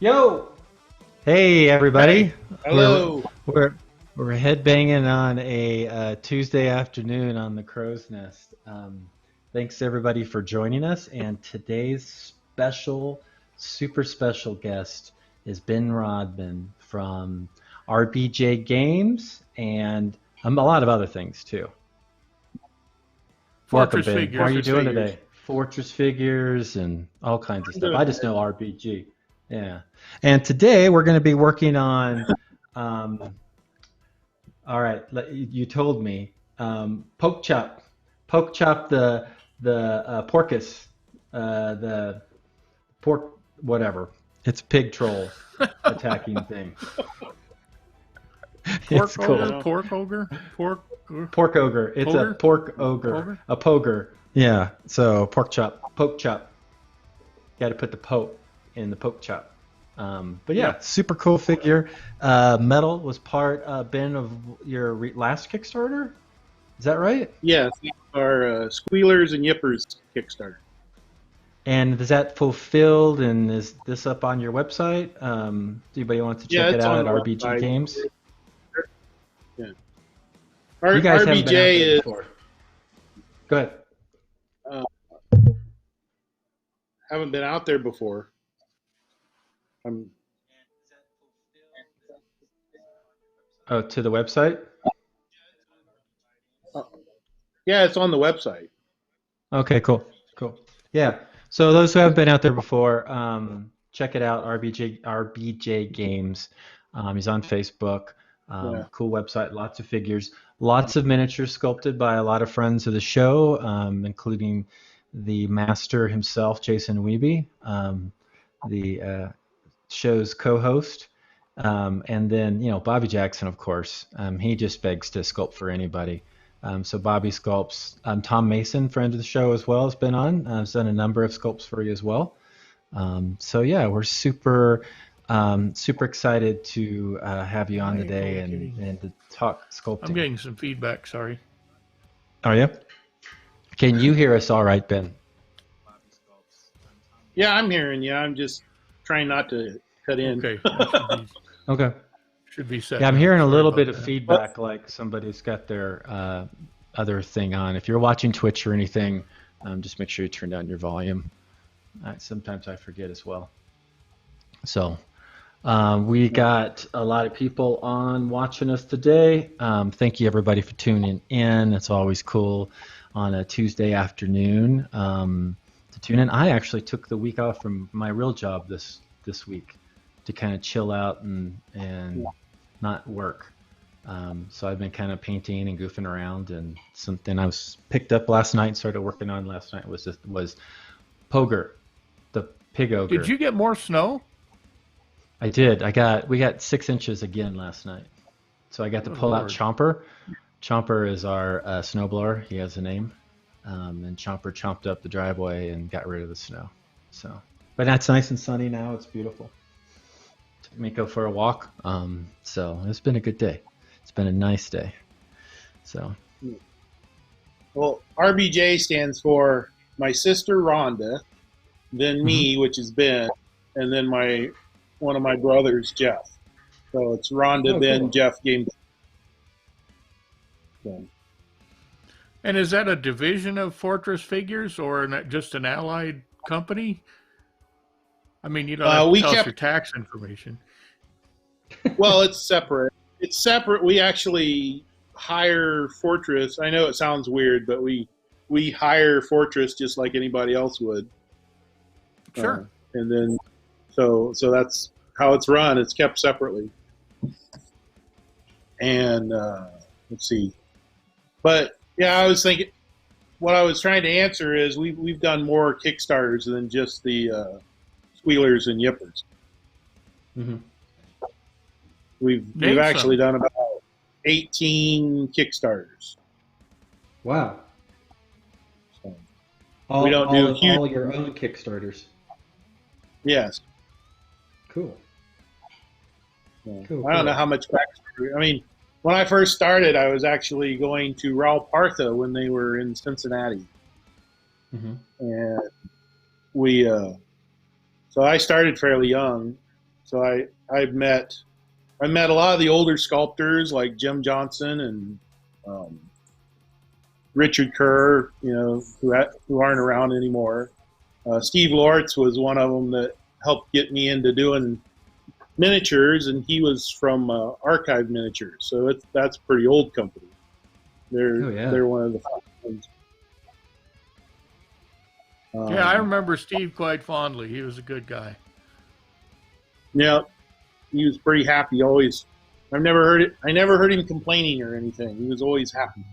Yo! Hey everybody. Hey, hello. We're headbanging on a Tuesday afternoon on the Crow's Nest. Thanks everybody for joining us. And today's super special guest is Ben Rodman from RBJ Games and a lot of other things too. Welcome, Fortress Ben. Figures. How are you doing today? Fortress Figures and all kinds of stuff. I just know RBG. Yeah. And today we're going to be working on, all right, you told me, Poke Chop the porcus, the pork, whatever. It's pig troll attacking thing. It's cool. Pork ogre? Pork ogre. It's a pork ogre. A poger. Yeah. So poke chop. Got to put the poke in the poke chop. But yeah, super cool figure. Metal was part, Ben, of your last Kickstarter. Is that right? Yes, our Squealers and Yippers Kickstarter. And is that fulfilled? And is this up on your website? Anybody wants to check it out at RBG website. Games? Yeah. You guys RBJ haven't been out there before. Go ahead. Haven't been out there before. Oh, to the website? Yeah, it's on the website. Okay, cool. Yeah. So those who haven't been out there before, check it out. RBJ Games. He's on Facebook. Cool website. Lots of figures. Lots of miniatures sculpted by a lot of friends of the show, including the master himself, Jason Wiebe, the show's co-host, and then Bobby Jackson, of course. He just begs to sculpt for anybody. So Bobby sculpts. Tom Mason, friend of the show as well, has been on. Has done a number of sculpts for you as well. So yeah, we're super excited to have you on today and to talk sculpting. I'm getting some feedback. Sorry. Are you? Can you hear us all right, Ben? Yeah, I'm hearing you. I'm just trying not to cut in. Okay. Okay. Should be set. Yeah, I'm hearing a little bit of feedback, like somebody's got their other thing on. If you're watching Twitch or anything, just make sure you turn down your volume. Sometimes I forget as well. So we got a lot of people on watching us today. Thank you everybody for tuning in. It's always cool on a Tuesday afternoon to tune in. I actually took the week off from my real job this week to kind of chill out and not work. So I've been kind of painting and goofing around, and something I was picked up last night and started working on last night was Poger, the pig ogre. Did you get more snow? I did. We got 6 inches again last night. So I got to pull out Chomper. Chomper is our snowblower. He has a name. And Chomper chomped up the driveway and got rid of the snow. So, but that's nice and sunny now. It's beautiful. Took Miko for a walk. So it's been a good day. It's been a nice day. So. Well, RBJ stands for my sister Rhonda, then me, which is Ben, and then one of my brothers, Jeff. So it's Rhonda, Ben, cool. Jeff, Game. So. And is that a division of Fortress Figures or just an allied company? I mean, you don't have to tell us your tax information. Well, it's separate. It's separate. We actually hire Fortress. I know it sounds weird, but we hire Fortress just like anybody else would. Sure. And then, so that's how it's run. It's kept separately. And let's see. But yeah, I was thinking. What I was trying to answer is we've done more Kickstarters than just the Squealers and Yippers. Mm-hmm. We've actually done about 18 Kickstarters. Wow. So we don't do all your own Kickstarters. Yes. Cool. I don't know how much backstory. I mean, when I first started, I was actually going to Raul Partha when they were in Cincinnati. Mm-hmm. And so I started fairly young, So I met a lot of the older sculptors like Jim Johnson and Richard Kerr, who aren't around anymore. Steve Lortz was one of them that helped get me into doing miniatures, and he was from Archive Miniatures, so that's a pretty old company. They're one of the first ones. Yeah, I remember Steve quite fondly. He was a good guy. Yeah, he was pretty happy always. I never heard him complaining or anything. He was always happy.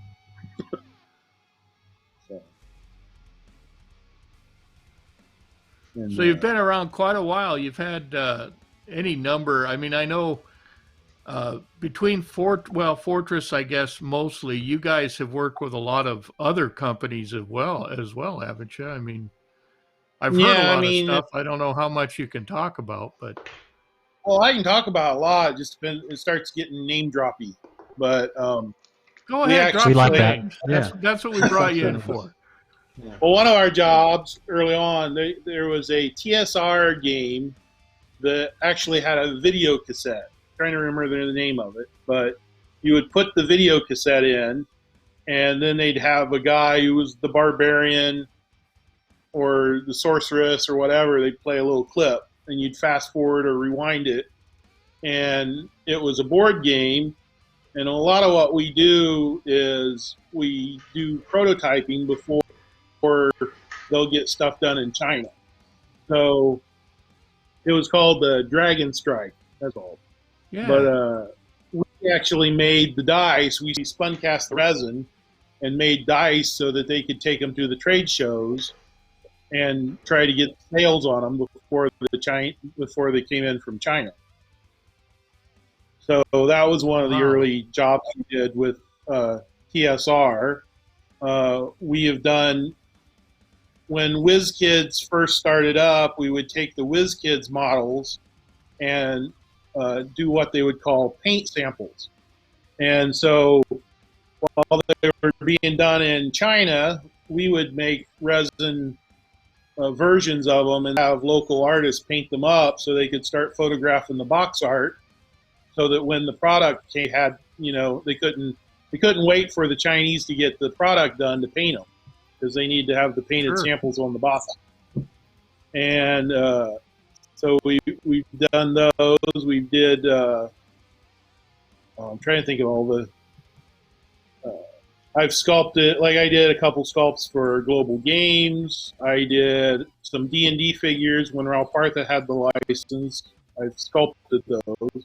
So you've been around quite a while. You've had any number. I mean, I know between Fortress, I guess mostly, you guys have worked with a lot of other companies as well, haven't you? I mean, I've heard a lot of stuff. I don't know how much you can talk about, but well, I can talk about a lot. It starts getting name droppy, but go ahead. We like that. Names. Yeah. That's what we brought you in for. Yeah. Well, one of our jobs early on, there was a TSR game that actually had a video cassette. I'm trying to remember the name of it, but you would put the video cassette in, and then they'd have a guy who was the barbarian or the sorceress or whatever. They'd play a little clip, and you'd fast forward or rewind it, and it was a board game. And a lot of what we do is we do prototyping before they'll get stuff done in China. So it was called the Dragon Strike. That's all. Yeah. But we actually made the dice. We spun cast the resin and made dice so that they could take them to the trade shows and try to get sales on them before they came in from China. So that was one of the early jobs we did with TSR. We have done. When WizKids first started up, we would take the WizKids models and do what they would call paint samples. And so while they were being done in China, we would make resin versions of them and have local artists paint them up so they could start photographing the box art, so that when the product they couldn't wait for the Chinese to get the product done to paint them, because they need to have the painted samples on the box. And so we've done those. We did. I'm trying to think of all the. I've sculpted, like I did a couple sculpts for Global Games. I did some D&D figures when Ralph Partha had the license. I've sculpted those.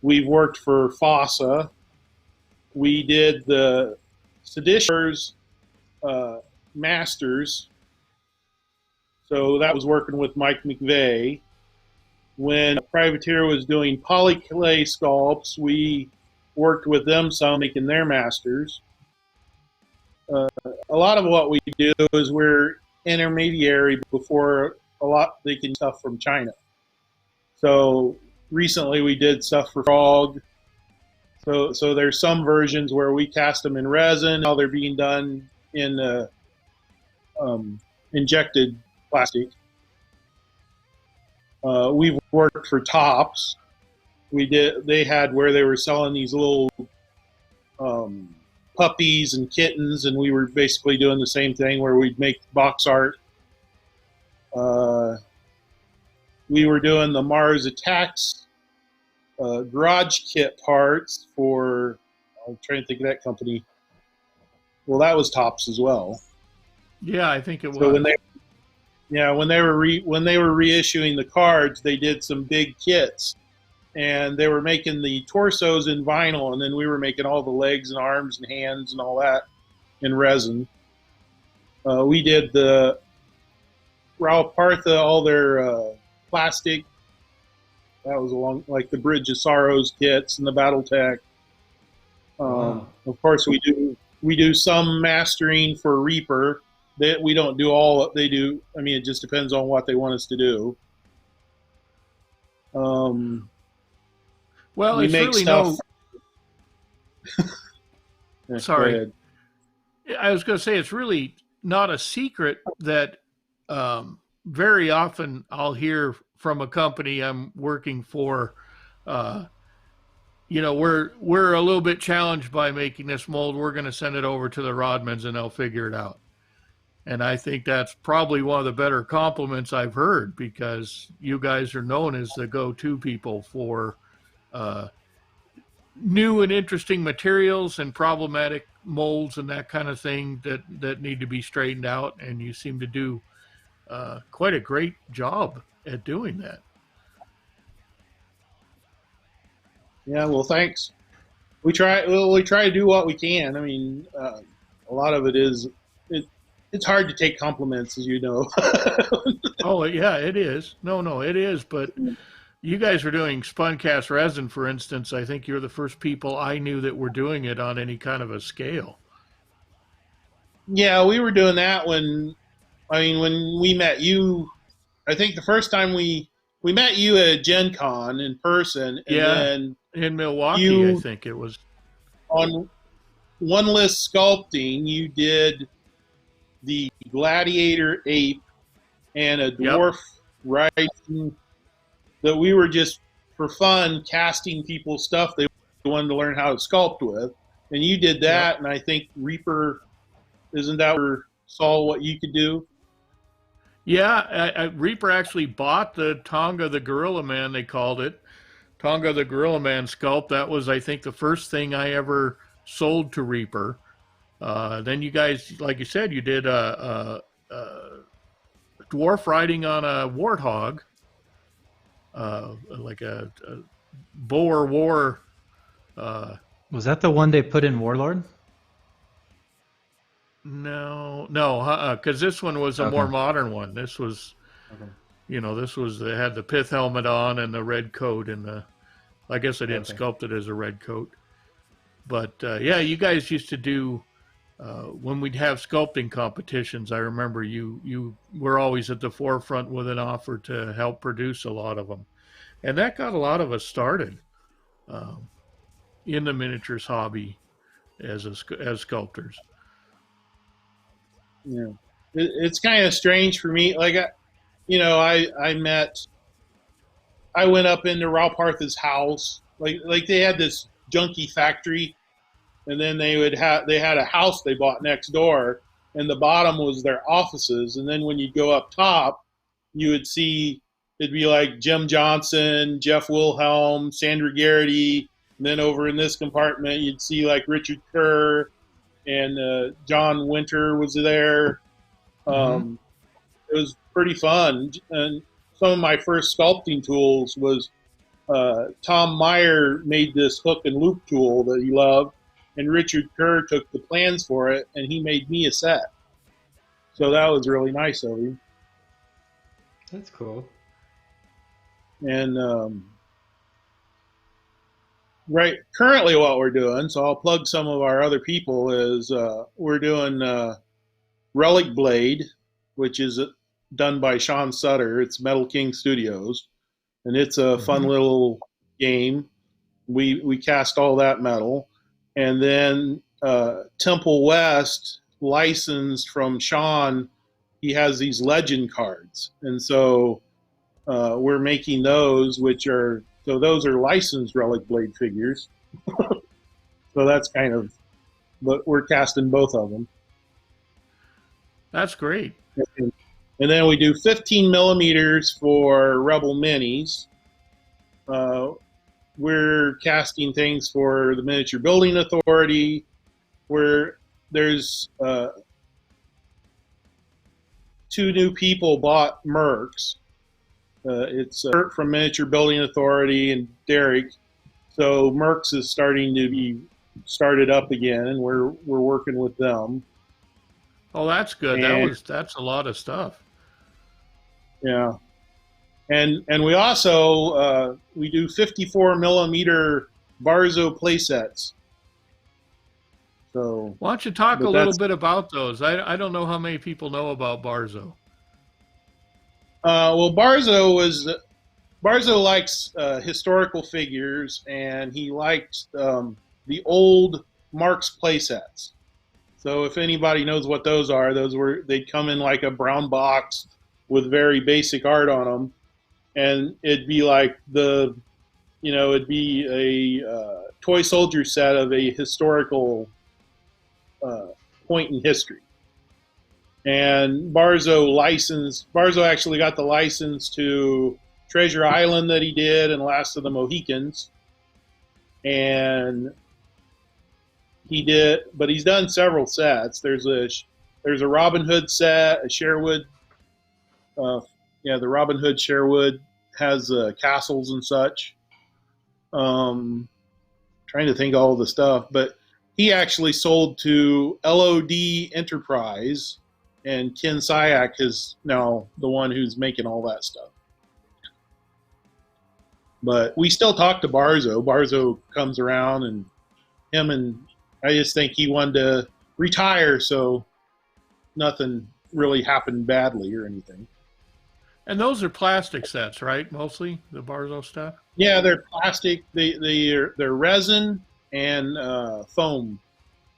We've worked for FOSSA. We did the Seditious Masters. So that was working with Mike McVeigh. When Privateer was doing polyclay sculpts, we worked with them some, making their masters. A lot of what we do is we're intermediary before they can stuff from China. So recently we did stuff for Frog. So there's some versions where we cast them in resin. Now they're being done in injected plastic. We've worked for Tops. They had where they were selling these little puppies and kittens, and we were basically doing the same thing where we'd make box art. We were doing the Mars Attacks garage kit parts for, I'm trying to think of that company. Well, that was Tops as well. Yeah, I think it was. So when they were reissuing the cards, they did some big kits, and they were making the torsos in vinyl, and then we were making all the legs and arms and hands and all that in resin. We did the Ralph Partha, all their plastic. That was like the Bridge of Sorrows kits and the BattleTech. Of course, we do some mastering for Reaper. We don't do all that they do. I mean, it just depends on what they want us to do. Well, it's make really stuff. Sorry. I was going to say, it's really not a secret that very often I'll hear from a company I'm working for, we're a little bit challenged by making this mold. We're going to send it over to the Rodmans and they'll figure it out. And I think that's probably one of the better compliments I've heard, because you guys are known as the go-to people for new and interesting materials and problematic molds and that kind of thing that need to be straightened out. And you seem to do quite a great job at doing that. Yeah, well, thanks. We try to do what we can. I mean, a lot of it is it's hard to take compliments, as you know. Oh yeah, it is. No, it is. But you guys are doing spun cast resin, for instance. I think you're the first people I knew that were doing it on any kind of a scale. Yeah, we were doing that when we met you. I think the first time we met you at Gen Con in person, and then in Milwaukee, I think it was. On One List Sculpting, you did the gladiator ape and a dwarf riding, that we were just for fun casting people stuff they wanted to learn how to sculpt with, and you did that. And I think Reaper, isn't that where saw what you could do? Yeah, Reaper actually bought the Tonga the Gorilla Man, they called it. Tonga the Gorilla Man sculpt. That was, I think, the first thing I ever sold to Reaper. Then you guys, like you said, you did a dwarf riding on a warthog, like a Boer War. Was that the one they put in Warlord? No, because this one was a more modern one. This was, they had the pith helmet on and the red coat, and I guess I didn't sculpt it as a red coat. But yeah, you guys used to do, when we'd have sculpting competitions, I remember you were always at the forefront with an offer to help produce a lot of them. And that got a lot of us started in the miniatures hobby as sculptors. Yeah, it's kind of strange for me. Like, I went up into Ralph Partha's house. Like they had this junky factory, and then they had a house they bought next door, and the bottom was their offices. And then when you go up top, you would see it'd be like Jim Johnson, Jeff Wilhelm, Sandra Garrity, and then over in this compartment you'd see like Richard Kerr and John Winter was there. It was pretty fun. And some of my first sculpting tools was Tom Meyer made this hook and loop tool that he loved, and Richard Kerr took the plans for it, and he made me a set. So that was really nice of him. That's cool. And currently what we're doing, so I'll plug some of our other people, is we're doing Relic Blade, which is done by Sean Sutter. It's Metal King Studios, and it's a fun little game. We cast all that metal. And then Temple West, licensed from Sean, he has these legend cards. And so we're making those, those are licensed Relic Blade figures. So that's but we're casting both of them. That's great. And then we do 15 millimeters for Rebel Minis. We're casting things for the Miniature Building Authority, where there's 2 new people bought Mercs. It's Kurt from Miniature Building Authority and Derek. So Mercs is starting to be started up again, and we're working with them. Oh, that's good. That's a lot of stuff. Yeah. And we also we do 54 millimeter Barzo playsets. So why don't you talk a little bit about those? I don't know how many people know about Barzo. Well, Barzo likes historical figures, and he liked the old Marx playsets. So if anybody knows what those are, they'd come in like a brown box, with very basic art on them, and it'd be like it'd be a toy soldier set of a historical point in history. And Barzo actually got the license to Treasure Island that he did and Last of the Mohicans. And but he's done several sets. There's a Robin Hood set, a Sherwood. The Robin Hood Sherwood has castles and such. Trying to think of all the stuff, but he actually sold to LOD Enterprise, and Ken Syak is now the one who's making all that stuff. But we still talk to Barzo. Barzo comes around, and I just think he wanted to retire, so nothing really happened badly or anything. And those are plastic sets, right? Mostly the Barzo stuff. Yeah, they're plastic. They're resin and foam.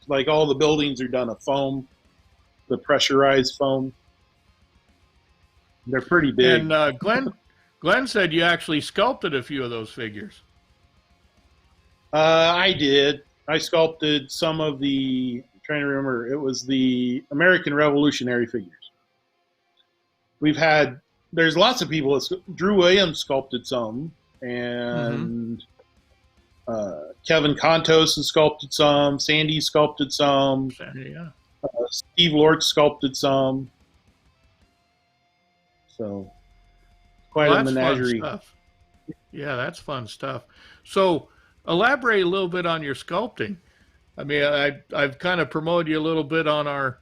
Like all the buildings are done of foam, the pressurized foam. They're pretty big. And Glenn said you actually sculpted a few of those figures. I did. I sculpted some of I'm trying to remember. It was the American Revolutionary figures. There's lots of people. Drew Williams sculpted some, and Kevin Contos has sculpted some. Sandy sculpted some. Yeah. Steve Lort sculpted some. So quite a menagerie. Fun stuff. Yeah, that's fun stuff. So elaborate a little bit on your sculpting. I mean, I've kind of promoted you a little bit on our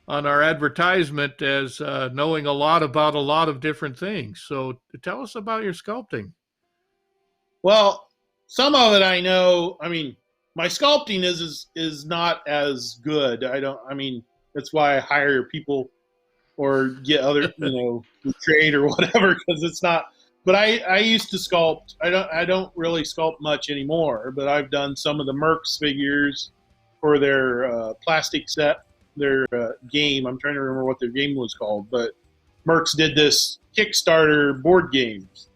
advertisement as knowing a lot about a lot of different things. So tell us about your sculpting. Well, some of it I know. I mean, my sculpting is not as good. That's why I hire people or get other, trade or whatever, because it's not. But I used to sculpt. I don't really sculpt much anymore. But I've done some of the Mercs figures for their plastic set, their game. I'm trying to remember what their game was called. But Mercs did this Kickstarter board games,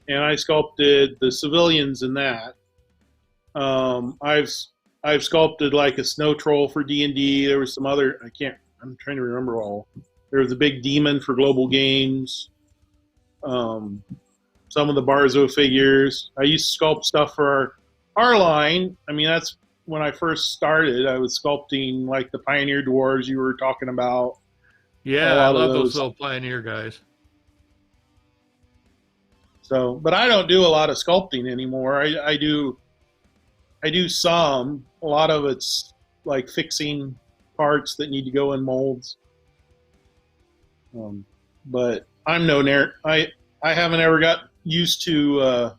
and I sculpted the civilians in that. I've sculpted like a snow troll for D&D. There was some other. I'm trying to remember all. There was a big demon for Global Games. Some of the Barzo figures. I used to sculpt stuff for our line. I mean, that's when I first started. I was sculpting like the Pioneer Dwarves you were talking about. Yeah, I love those little Pioneer guys. So, but I don't do a lot of sculpting anymore. I do some. A lot of it's like fixing parts that need to go in molds. But I'm I haven't ever got used to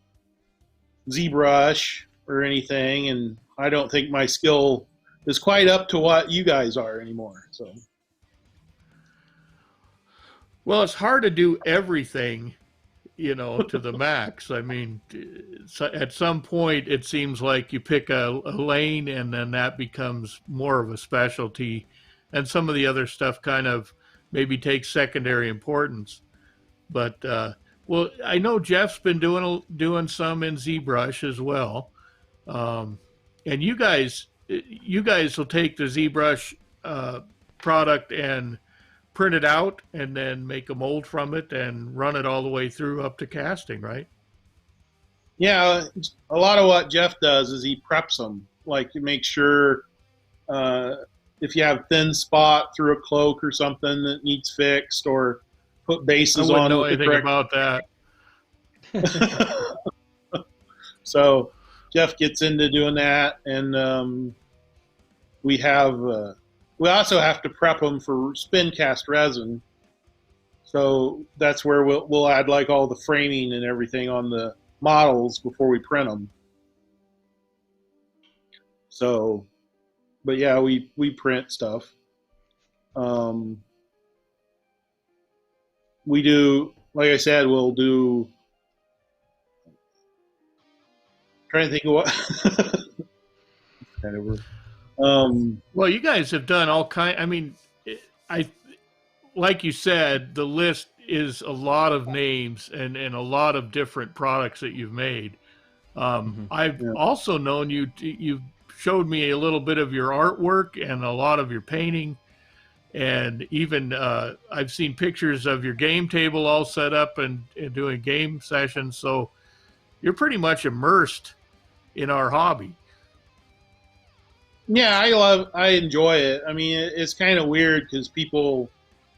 ZBrush or anything, and I don't think my skill is quite up to what you guys are anymore. So, well, it's hard to do everything, to the max. I mean, at some point, it seems like you pick a lane, and then that becomes more of a specialty, and some of the other stuff kind of maybe takes secondary importance. But well, I know Jeff's been doing some in ZBrush as well, and you guys will take the ZBrush product and print it out and then make a mold from it and run it all the way through up to casting, right? Yeah, a lot of what Jeff does is he preps them, like to make sure if you have thin spot through a cloak or something that needs fixed, or put bases on. I wouldn't know anything about that. So Jeff gets into doing that, and we also have to prep them for spin cast resin. So that's where we'll add like all the framing and everything on the models before we print them. So, but yeah, we print stuff. We do, like I said, we'll do. Trying to think of what. Well, you guys have done all kind. I mean, like you said, the list is a lot of names and a lot of different products that you've made. I've also known you've showed me a little bit of your artwork and a lot of your painting. And even I've seen pictures of your game table all set up and doing game sessions. So you're pretty much immersed in our hobby. Yeah, I enjoy it. I mean, it's kind of weird because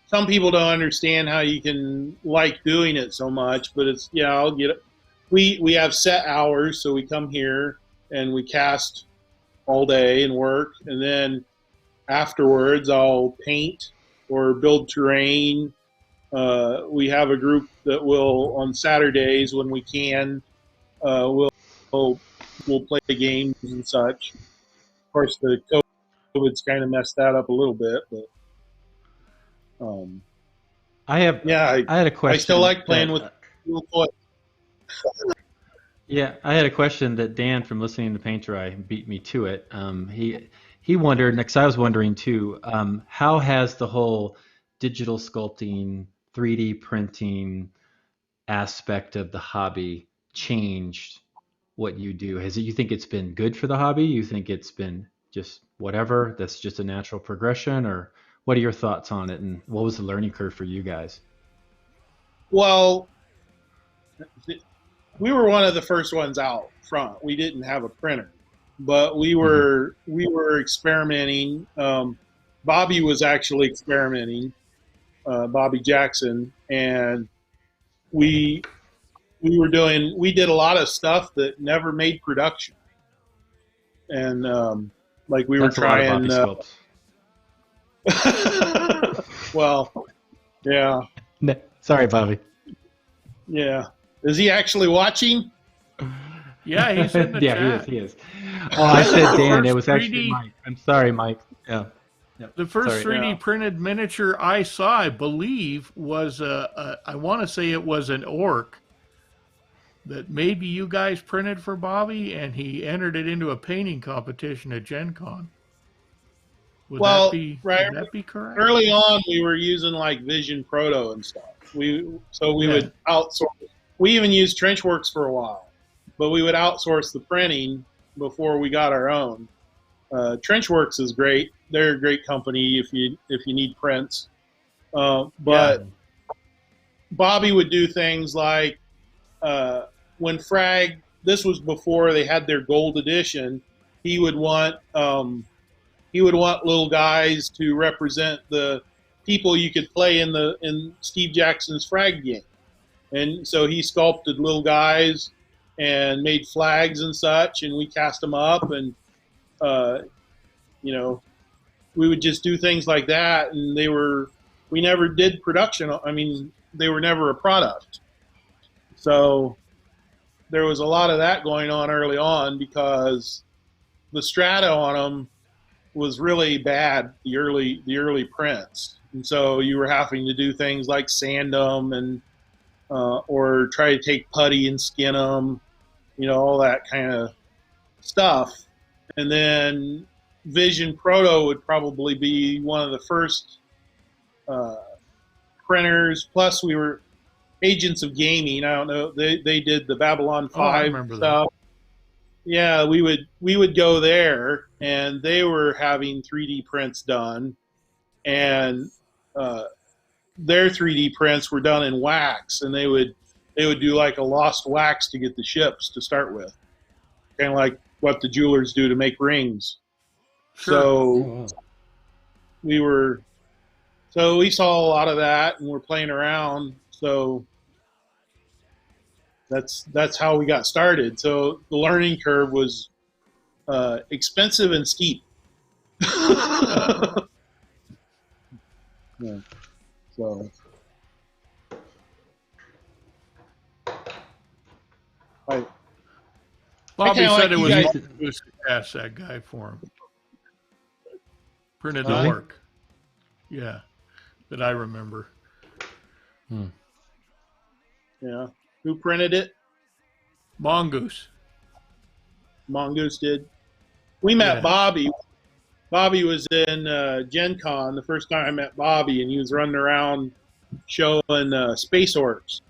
some people don't understand how you can like doing it so much, but it's, yeah, I'll get it. We have set hours, so we come here and we cast all day and work, and then afterwards I'll paint or build terrain. We have a group that will, on Saturdays when we can, we'll play games and such. Of course, the COVID's kind of messed that up a little bit, but I had a question. I still like playing with little toys. Yeah, I had a question that Dan from Listening to Painter Eye beat me to it. He wondered, because I was wondering too, how has the whole digital sculpting, 3D printing aspect of the hobby changed what you do? You think it's been good for the hobby? You think it's been just whatever, that's just a natural progression? Or what are your thoughts on it, and what was the learning curve for you guys? Well, we were one of the first ones out front. We didn't have a printer, but we were experimenting. Bobby was actually experimenting, Bobby Jackson, and we did a lot of stuff that never made production, and like we were trying. Well, yeah. Sorry, Bobby. Yeah. Is he actually watching? Yeah, he's in the chat. He is. Oh, I said Dan. It was actually Mike. I'm sorry, Mike. Yeah. The first 3D printed miniature I saw, I believe, was I want to say it was an orc that maybe you guys printed for Bobby, and he entered it into a painting competition at Gen Con. Would that be correct? Early on, we were using like Vision Proto and stuff. We would outsource. We even used Trenchworks for a while, but we would outsource the printing before we got our own. Trenchworks is great. They're a great company if you need prints. But Bobby would do things like when Frag. This was before they had their gold edition. He would want little guys to represent the people you could play in Steve Jackson's Frag game. And so he sculpted little guys and made flags and such, and we cast them up, and we would just do things like that, and we never did production. I mean, they were never a product. So there was a lot of that going on early on because the strata on them was really bad, the early prints. And so you were having to do things like sand them and or try to take putty and skin them, all that kind of stuff. And then Vision Proto would probably be one of the first printers. Plus, we were Agents of Gaming. I don't know. They did the Babylon 5 stuff. That. Yeah, we would go there, and they were having 3D prints done, and their 3D prints were done in wax, and they would do like a lost wax to get the ships to start with, kind of like what the jewelers do to make rings. Sure. So we saw a lot of that, and we're playing around. So that's how we got started. So the learning curve was expensive and steep. Yeah. So Bobby said it was to ask that guy for him. Printed the work. Yeah, that I remember. Yeah. Who printed it? Mongoose. Mongoose did. We met Bobby. Bobby was in Gen Con the first time I met Bobby, and he was running around showing space orcs,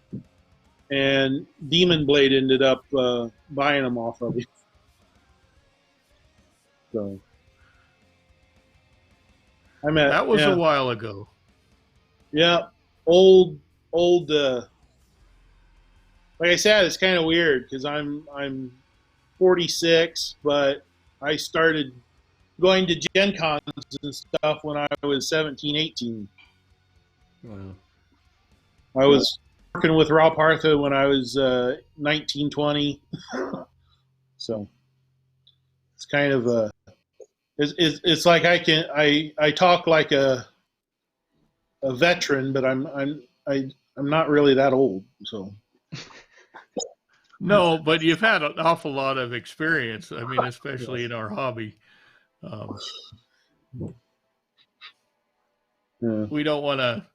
and Demon Blade ended up buying them off of you. So that was a while ago. Yeah, old. Like I said, it's kind of weird because I'm 46, but I started going to Gen Cons and stuff when I was 17, 18. Wow. I was working with Raw Partha when I was 19, 20. So it's kind of it's like I talk like a veteran, but I'm not really that old. So no, but you've had an awful lot of experience. I mean, especially in our hobby. We don't want to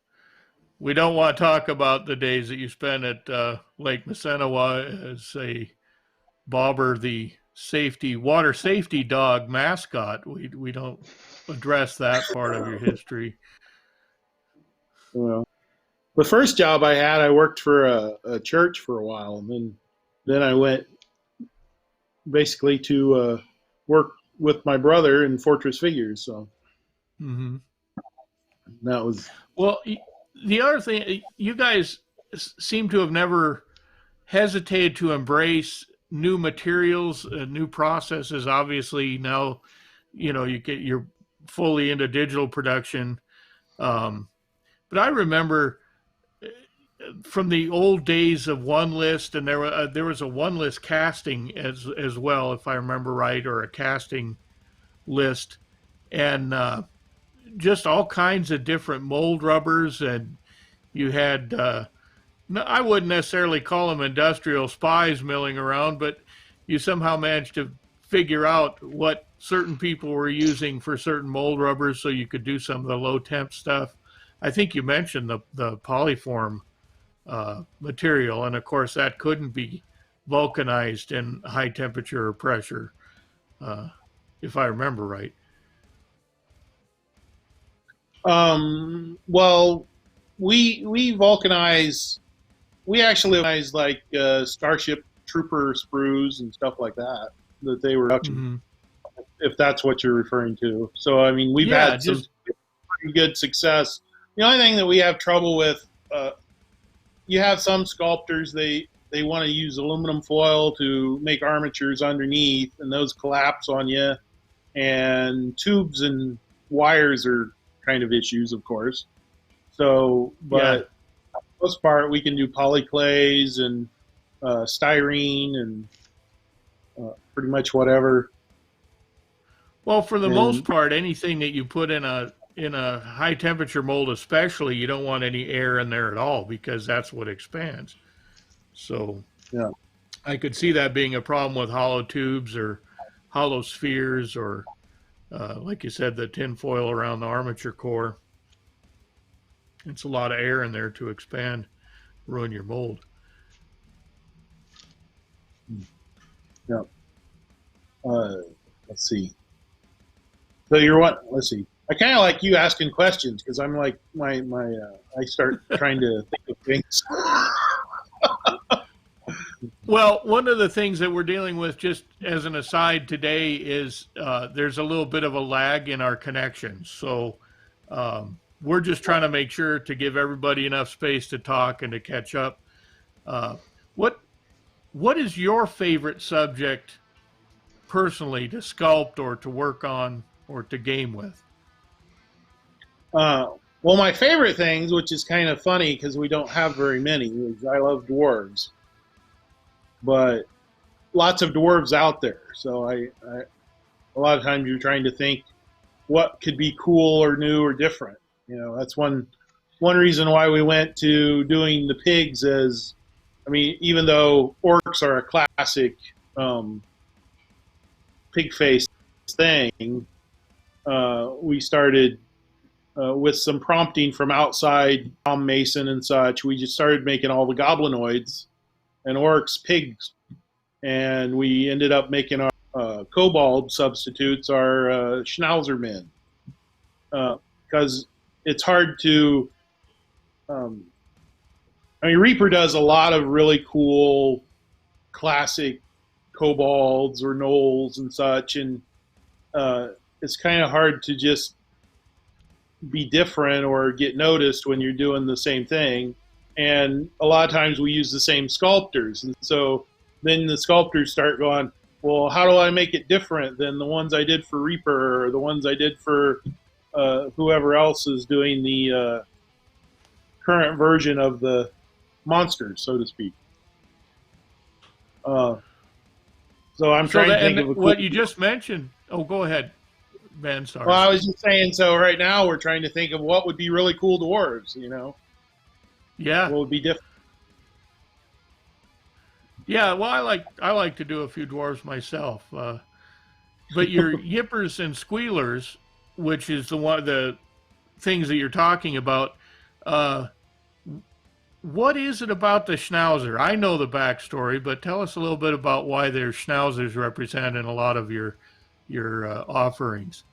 talk about the days that you spent at Lake Messenawa as a bobber, the water safety dog mascot. We don't address that part of your history. Well, the first job I had, I worked for a church for a while, and then I went basically to work with my brother in Fortress Figures. So that was the other thing. You guys seem to have never hesitated to embrace new materials, new processes. Obviously, now you're fully into digital production. But I remember from the old days of one list, and there was a one list casting as well, if I remember right, or a casting list, and just all kinds of different mold rubbers, and you had I wouldn't necessarily call them industrial spies milling around, but you somehow managed to figure out what certain people were using for certain mold rubbers so you could do some of the low temp stuff. I think you mentioned the polyform material, and of course that couldn't be vulcanized in high temperature or pressure, if I remember right. Well, we vulcanize. We actually vulcanize like Starship Trooper sprues and stuff like that they were if that's what you're referring to. So I mean, we've had some pretty good success. The only thing that we have trouble with, you have some sculptors, they want to use aluminum foil to make armatures underneath, and those collapse on you. And tubes and wires are kind of issues, of course. So, but for the most part, we can do polyclays and styrene and pretty much whatever. Well, for the most part, anything that you put in a high temperature mold, especially, you don't want any air in there at all because that's what expands. So I could see that being a problem with hollow tubes or hollow spheres or, like you said, the tin foil around the armature core. It's a lot of air in there to expand, ruin your mold. Yeah. Let's see. So let's see. I kind of like you asking questions because I'm like I start trying to think of things. Well, one of the things that we're dealing with, just as an aside today, is there's a little bit of a lag in our connection. So we're just trying to make sure to give everybody enough space to talk and to catch up. What is your favorite subject personally to sculpt or to work on or to game with? Well, my favorite things, which is kind of funny because we don't have very many, is I love dwarves. But lots of dwarves out there. So a lot of times you're trying to think what could be cool or new or different. That's one reason why we went to doing the pigs even though orcs are a classic pig face thing, we started with some prompting from outside, Tom Mason and such. We just started making all the goblinoids and orcs pigs, and we ended up making our kobold substitutes, our schnauzer men, because it's hard to I mean, Reaper does a lot of really cool classic kobolds or gnolls and such, and it's kind of hard to just be different or get noticed when you're doing the same thing. And a lot of times we use the same sculptors, and so then the sculptors start going, well, how do I make it different than the ones I did for Reaper or the ones I did for whoever else is doing the current version of the monsters, so to speak. So I'm trying to think of a what you just mentioned. Oh, go ahead, Ben. Sorry. Well, I was just saying. So right now we're trying to think of what would be really cool dwarves. You know. Yeah. What would be different? Yeah. Well, I like to do a few dwarves myself. But your yippers and squealers, which is the things that you're talking about. What is it about the schnauzer? I know the backstory, but tell us a little bit about why their schnauzers represent in a lot of your offerings.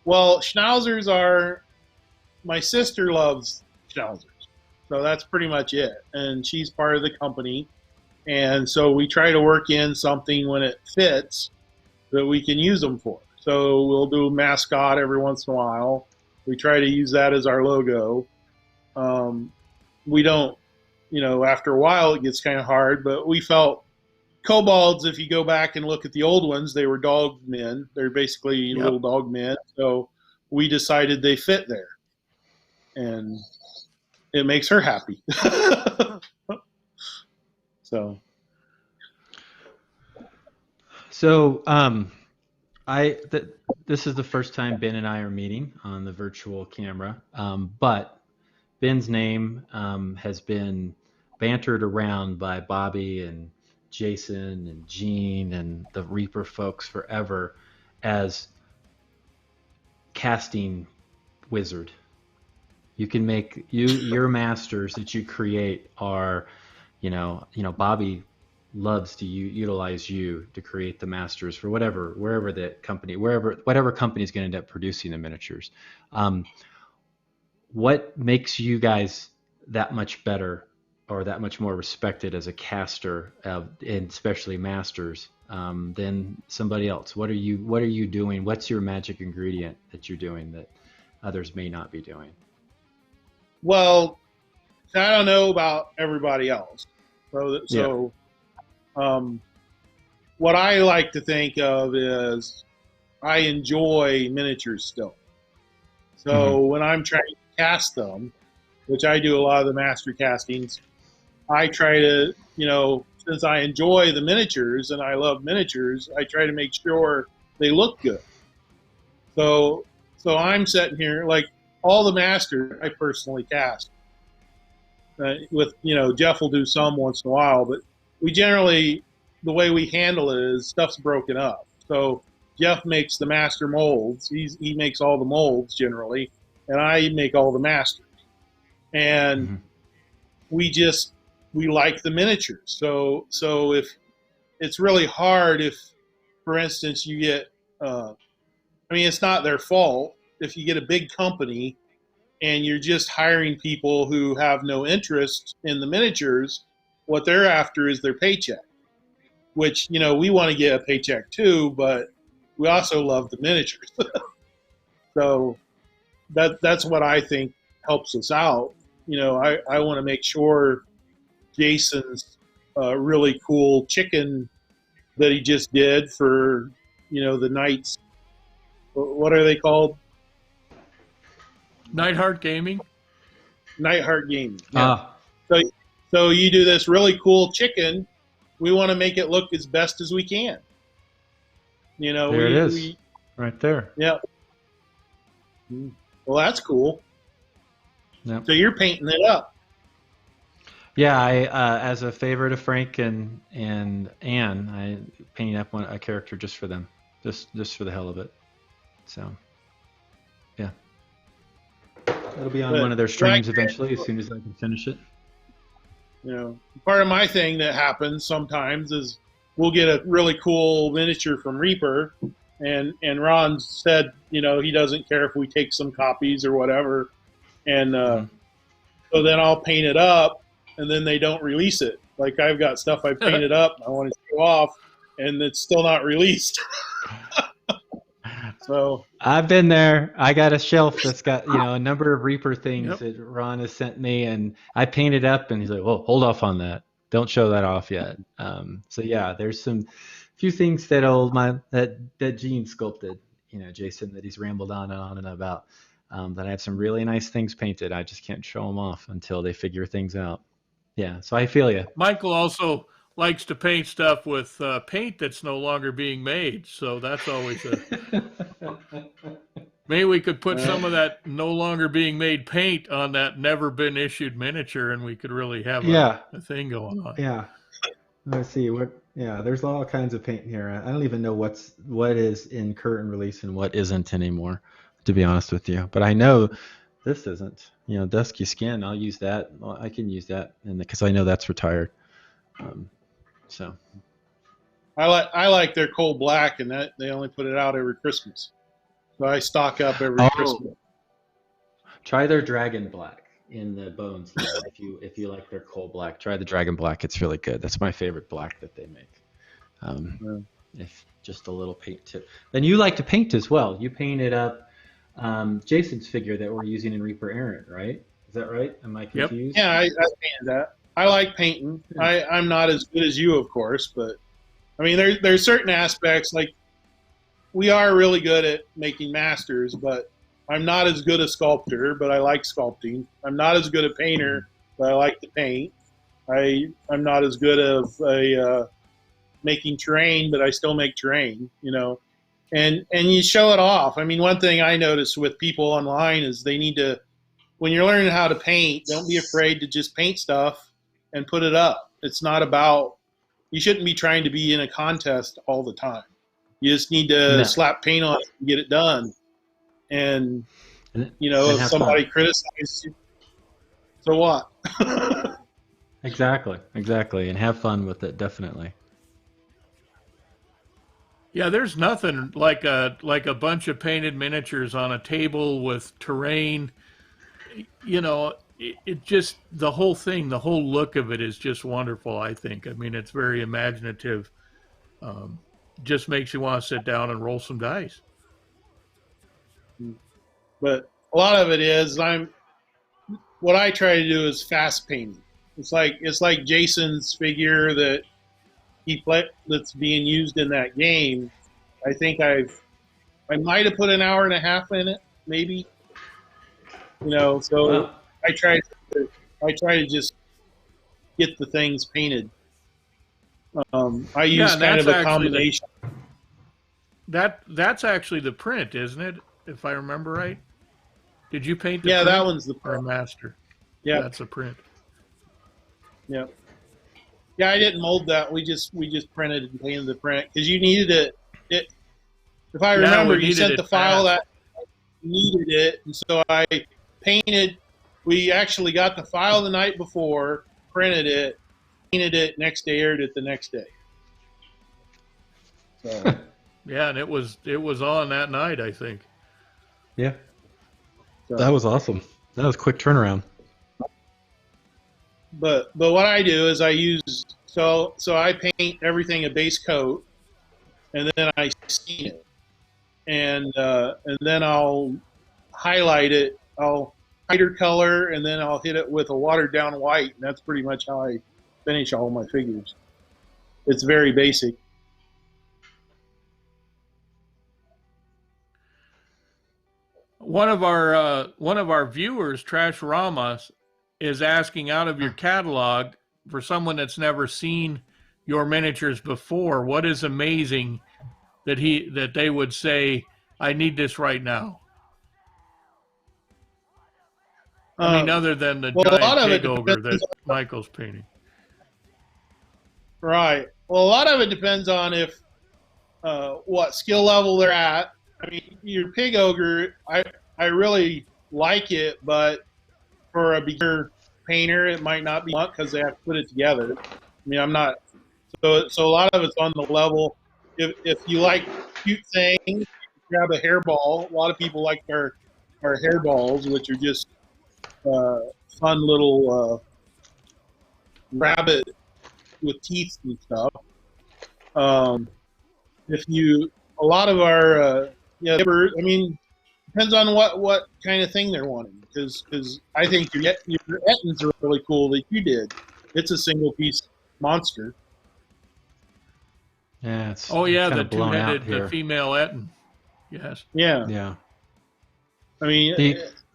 Well, schnauzers are, my sister loves schnauzers, so that's pretty much it. And she's part of the company, and so we try to work in something when it fits that we can use them for. So we'll do a mascot every once in a while. We try to use that as our logo. We don't, after a while it gets kind of hard, but we felt kobolds, if you go back and look at the old ones, they were dog men. They're basically little dog men. So we decided they fit there. And it makes her happy. So this is the first time Ben and I are meeting on the virtual camera, but Ben's name has been bantered around by Bobby and Jason and Gene and the Reaper folks forever as casting wizard. You can make your masters that you create are, Bobby loves to utilize you to create the masters for whatever company is going to end up producing the miniatures. What makes you guys that much better or that much more respected as a caster, and especially masters, than somebody else? What are you doing? What's your magic ingredient that you're doing that others may not be doing? Well, I don't know about everybody else. What I like to think of is I enjoy miniatures still. So when I'm trying to cast them, which I do a lot of the master castings, I try to, since I enjoy the miniatures and I love miniatures, I try to make sure they look good. So I'm sitting here, like all the masters I personally cast. With, Jeff will do some once in a while, but we generally, the way we handle it is stuff's broken up. So Jeff makes the master molds. He makes all the molds generally, and I make all the masters. And we like the miniatures. So if it's really hard, if, for instance, you get, it's not their fault. If you get a big company and you're just hiring people who have no interest in the miniatures, what they're after is their paycheck, which, we want to get a paycheck too, but we also love the miniatures. So that's what I think helps us out. I want to make sure Jason's really cool chicken that he just did for, the Knights. What are they called? Nightheart Gaming. Nightheart Gaming. Yeah. So you do this really cool chicken. We want to make it look as best as we can. There it is, right there. Yeah. Well, that's cool. Yep. So you're painting it up. Yeah, I as a favor to Frank and Anne, I painted up a character just for them, just for the hell of it. So, yeah, it'll be on one of their streams eventually, as soon as I can finish it. Part of my thing that happens sometimes is we'll get a really cool miniature from Reaper, and Ron said, he doesn't care if we take some copies or whatever, and So then I'll paint it up, and then they don't release it. Like I've got stuff I painted up, I want to show off, and it's still not released. So I've been there. I got a shelf that's got, a number of Reaper things that Ron has sent me, and I painted up, and he's like, "Well, hold off on that. Don't show that off yet." So yeah, there's some few things that Gene sculpted, Jason, that he's rambled on and about. That I have some really nice things painted. I just can't show them off until they figure things out. Yeah, so I feel you. Michael also likes to paint stuff with paint that's no longer being made, so that's always maybe we could put some of that no longer being made paint on that never been issued miniature, and we could really have a thing going on. Yeah. Let's see there's all kinds of paint here. I don't even know what is in current release and what isn't anymore, to be honest with you. But I know this isn't. Dusky Skin, I'll use that. Well, I can use that because I know that's retired. So I like their coal black, and that they only put it out every Christmas. So I stock up every Christmas. Try their dragon black in the bones there. if you like their coal black, try the dragon black. It's really good. That's my favorite black that they make. If just a little paint tip. Then you like to paint as well. You painted up Jason's figure that we're using in Reaper Errant, right? Is that right? Am I confused? Yep. Yeah, I painted that. I like painting. I'm not as good as you, of course, but I mean, there's certain aspects, like we are really good at making masters, but I'm not as good a sculptor, but I like sculpting. I'm not as good a painter, but I like to paint. I'm not as good of making terrain, but I still make terrain, and you show it off. I mean, one thing I notice with people online is they need to, when you're learning how to paint, don't be afraid to just paint stuff and put it up. It's not about, you shouldn't be trying to be in a contest all the time. You just need to slap paint on it and get it done. And if somebody criticizes you, so what? Exactly. And have fun with it, definitely. Yeah, there's nothing like a bunch of painted miniatures on a table with terrain. It just, the whole thing, the whole look of it is just wonderful, I think. I mean, it's very imaginative. Just makes you want to sit down and roll some dice. But a lot of it is, what I try to do is fast painting. It's like Jason's figure that that's being used in that game. I think I might have put an hour and a half in it, maybe. So I try to just get the things painted. I use kind of a combination. That's actually the print, isn't it? If I remember right. Did you paint the print? Yeah, that one's the print. Or master. Yeah, that's a print. Yeah. Yeah, I didn't mold that. We just printed and painted the print because you needed it. If I remember, you sent the file that needed it, and so I painted. We actually got the file the night before, printed it, painted it, next day aired it the next day. So. Yeah, and it was on that night, I think. Yeah, that was awesome. That was a quick turnaround. But what I do is I use so I paint everything a base coat, and then I stain it, and then I'll highlight it. I'll lighter color, and then I'll hit it with a watered down white, and that's pretty much how I finish all my figures. It's very basic. One of our viewers, Trash Rama, is asking, out of your catalog, for someone that's never seen your miniatures before, what is amazing that they would say, I need this right now? I mean, other than the giant pig ogre that Michael's painting. Right. Well, a lot of it depends on what skill level they're at. I mean, your pig ogre, I really like it, but for a beginner painter, it might not be because they have to put it together. I mean, I'm not. So a lot of it's on the level. If you like cute things, grab a hairball. A lot of people like our hairballs, which are just fun little rabbit with teeth and stuff. A lot of our, yeah, I mean, depends on what kind of thing they're wanting. Because I think your Ettins are really cool that you did. It's a single piece monster. Yeah, it's the blown out two-headed, here. the female Etten. Yes. Yeah. Yeah. I mean,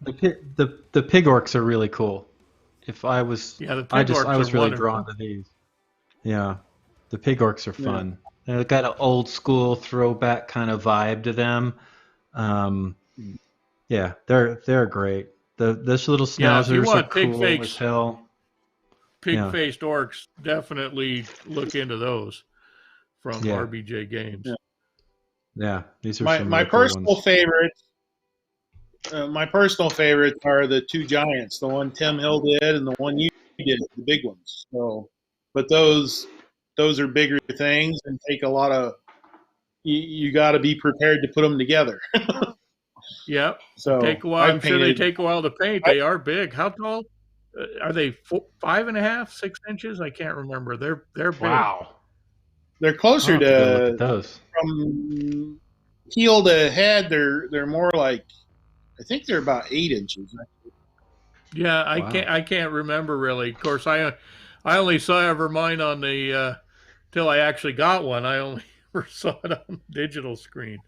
the pig orcs are really cool. If I was, the pig I orcs was are really wonderful. drawn to these. Yeah, the pig orcs are fun. Yeah. They've got an old school throwback kind of vibe to them. Yeah, they're great. This little schnauzers are cool as hell. Pig-faced orcs, definitely look into those from RBJ Games. Yeah, these are my really personal cool ones. favorites. My personal favorites are the two giants, the one Tim Hill did and the one you did, the big ones. So, but those are bigger things and take a lot of. You got to be prepared to put them together. Yep. So take a while. I'm sure they take a while to paint. They are big. How tall are they? 5.5, 6 inches? I can't remember. They're big. Wow. They're closer to look at those. From heel to head. They're more like, I think they're about 8 inches. Yeah, I can't remember really. Of course, I only saw ever mine on the till I actually got one. I only ever saw it on the digital screen.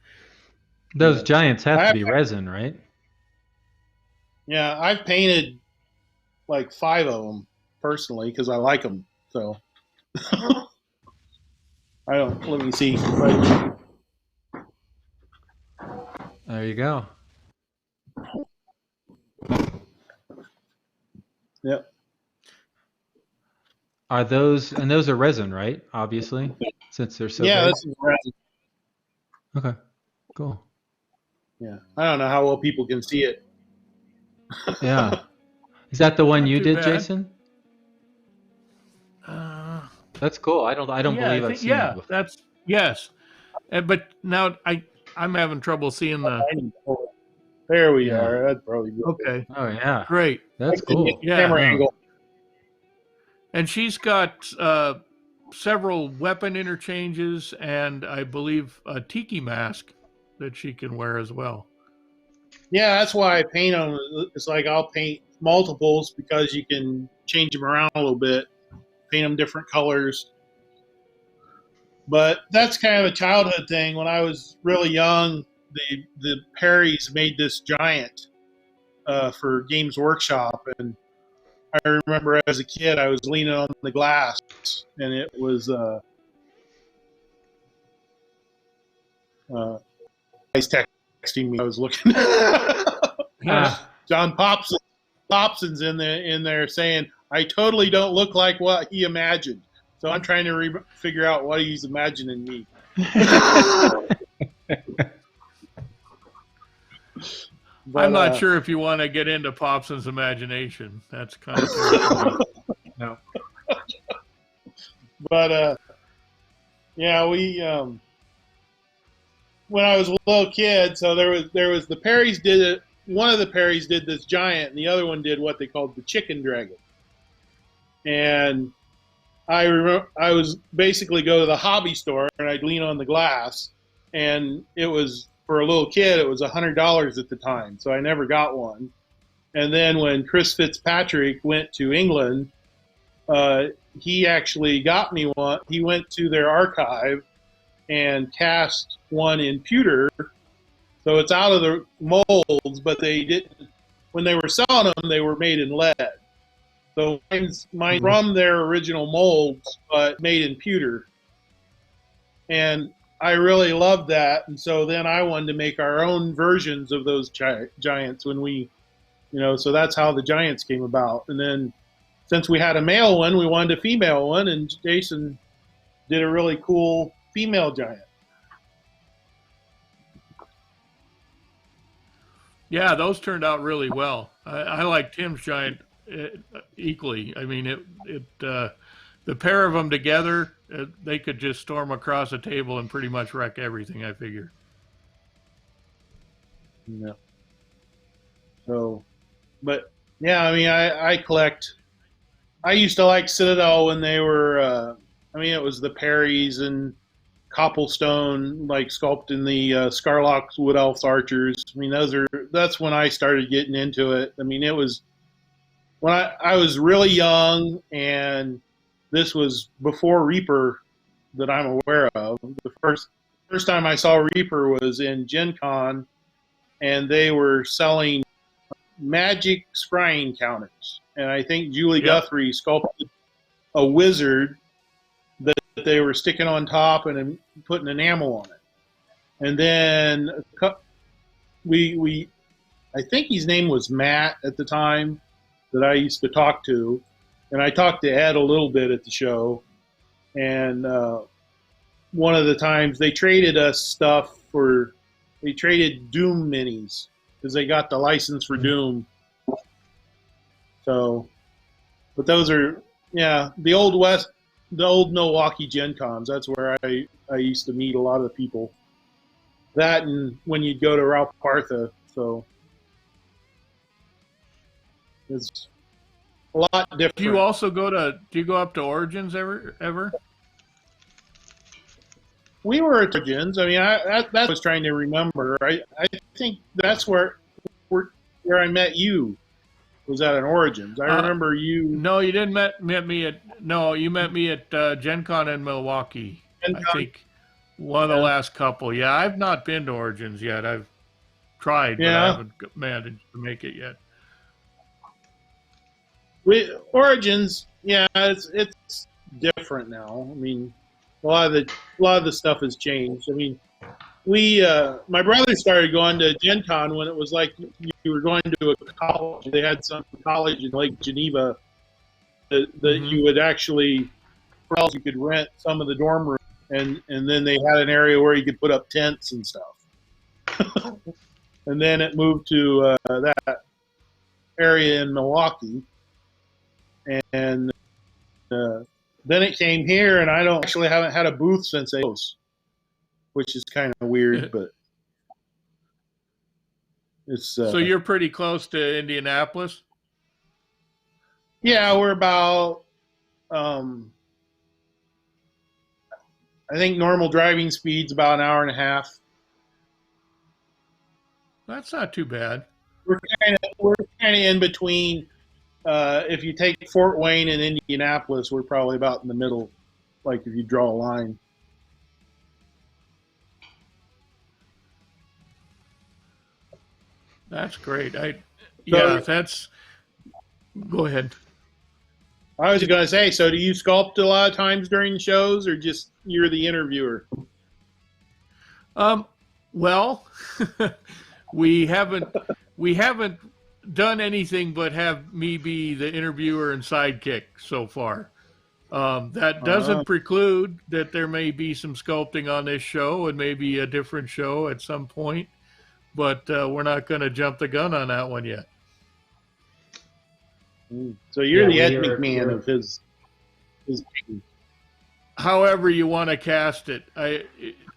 Those giants have to be resin, right? Yeah, I've painted like 5 of them personally because I like them. So I don't. Let me see. There you go. Yep. Are those are resin, right? Obviously, since they're so big. This is resin. Okay, cool. Yeah, I don't know how well people can see it. Yeah, is that the one you did, Jason? That's cool. I don't believe I've seen it before. That's yes, but now I'm having trouble seeing the. There we are. That's probably good. Okay. Oh yeah, great. That's cool. Camera angle. And she's got several weapon interchanges and I believe a tiki mask that she can wear as well. Yeah, that's why I paint them. It's like I'll paint multiples because you can change them around a little bit, paint them different colors. But that's kind of a childhood thing. When I was really young, the Perrys made this giant for Games Workshop, and I remember as a kid I was leaning on the glass, and it was he's texting me. I was looking. John Popson's in there saying, "I totally don't look like what he imagined." So I'm trying to figure out what he's imagining me. But, I'm not sure if you want to get into Popson's imagination. That's kind of terrible. No. But yeah, we when I was a little kid, so there was the Perrys did it. One of the Perrys did this giant, and the other one did what they called the chicken dragon. And I remember I was basically go to the hobby store and I'd lean on the glass, and it was for a little kid it was $100 at the time, so I never got one. And then when Chris Fitzpatrick went to England, he actually got me one. He went to their archive and cast one in pewter, so it's out of the molds, but they didn't. When they were selling them, they were made in lead. So mine's from their original molds, but made in pewter. And I really loved that. And so then I wanted to make our own versions of those giants when we, so that's how the giants came about. And then since we had a male one, we wanted a female one, and Jason did a really cool female giant. Yeah, those turned out really well. I like Tim's giant equally. I mean, the pair of them together, they could just storm across a table and pretty much wreck everything, I figure. Yeah. So, but Yeah, I mean, I collect. I used to like Citadel when they were. I mean, it was the Perrys and Copplestone, like sculpting the Scarlock's Wood Elf archers. I mean, that's when I started getting into it. I mean, it was when I was really young, and this was before Reaper that I'm aware of. The first time I saw Reaper was in Gen Con, and they were selling magic scrying counters. And I think Julie Guthrie sculpted a wizard that they were sticking on top and putting enamel on it. And then I think his name was Matt at the time that I used to talk to. And I talked to Ed a little bit at the show. And one of the times they traded us stuff they traded Doom minis because they got the license for Doom. So, but those are, the old Milwaukee Gen Cons. That's where I used to meet a lot of the people. That and when you'd go to Ralph Partha. So it's a lot different. Do you also do you go up to Origins ever? We were at Origins. I mean, that I was trying to remember. I think that's where I met you. Was at an Origins. I remember you. No, you didn't met me at. No, you met me at Gen Con in Milwaukee. I think one of the last couple. Yeah, I've not been to Origins yet. I've tried, but I haven't managed to make it yet. Origins, it's different now. I mean, a lot of the stuff has changed. I mean, my brother started going to Gen Con when it was like you were going to a college. They had some college in Lake Geneva that you would actually, you could rent some of the dorm rooms, and then they had an area where you could put up tents and stuff. And then it moved to that area in Milwaukee, and then it came here, and I haven't had a booth since those, which is kind of weird, but it's. So you're pretty close to Indianapolis? Yeah, we're about. I think normal driving speed's about an hour and a half. That's not too bad. We're kind of in between. If you take Fort Wayne and Indianapolis, we're probably about in the middle. Like if you draw a line. That's great. Go ahead. I was going to say, so do you sculpt a lot of times during shows, or just you're the interviewer? Well, we haven't done anything but have me be the interviewer and sidekick so far. That doesn't preclude that there may be some sculpting on this show and maybe a different show at some point, but we're not going to jump the gun on that one yet. So you're the Ed McMahon of his team. However you want to cast it.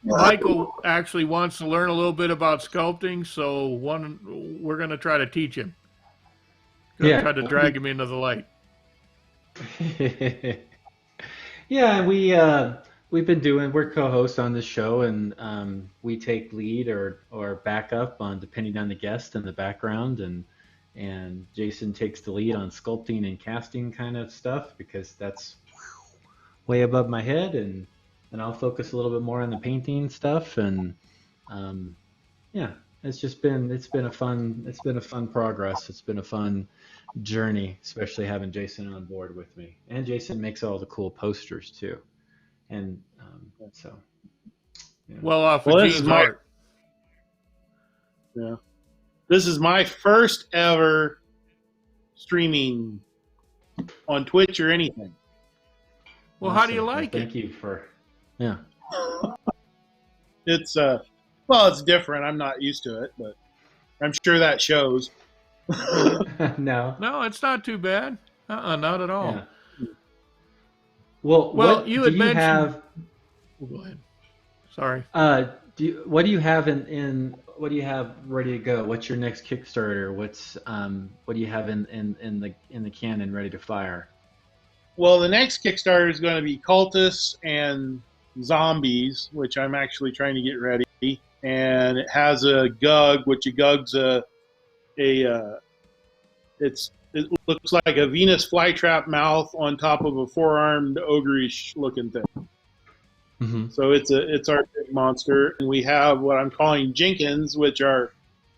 Michael actually wants to learn a little bit about sculpting, so we're going to try to teach him. Try to drag him into the light. Yeah, we're co-hosts on this show, and we take lead or back up on depending on the guest in the background, and Jason takes the lead on sculpting and casting kind of stuff because that's way above my head, and I'll focus a little bit more on the painting stuff, and it's been a fun progress. It's been a fun journey, especially having Jason on board with me, and Jason makes all the cool posters too, and so. Yeah. Well, off of Gene's art. Yeah. This is my first ever streaming on Twitch or anything. Well, how do you like it? Thank you for, yeah. It's it's different. I'm not used to it, but I'm sure that shows. No, it's not too bad. Not at all. Yeah. Well, you had mentioned. Go ahead. Sorry. What do you have what do you have ready to go? What's your next Kickstarter? What do you have in the cannon ready to fire? Well, the next Kickstarter is going to be cultists and zombies, which I'm actually trying to get ready. And it has a gug, which a gug's a it looks like a Venus flytrap mouth on top of a four-armed ogreish looking thing. Mm-hmm. So it's our big monster, and we have what I'm calling Jenkins, which are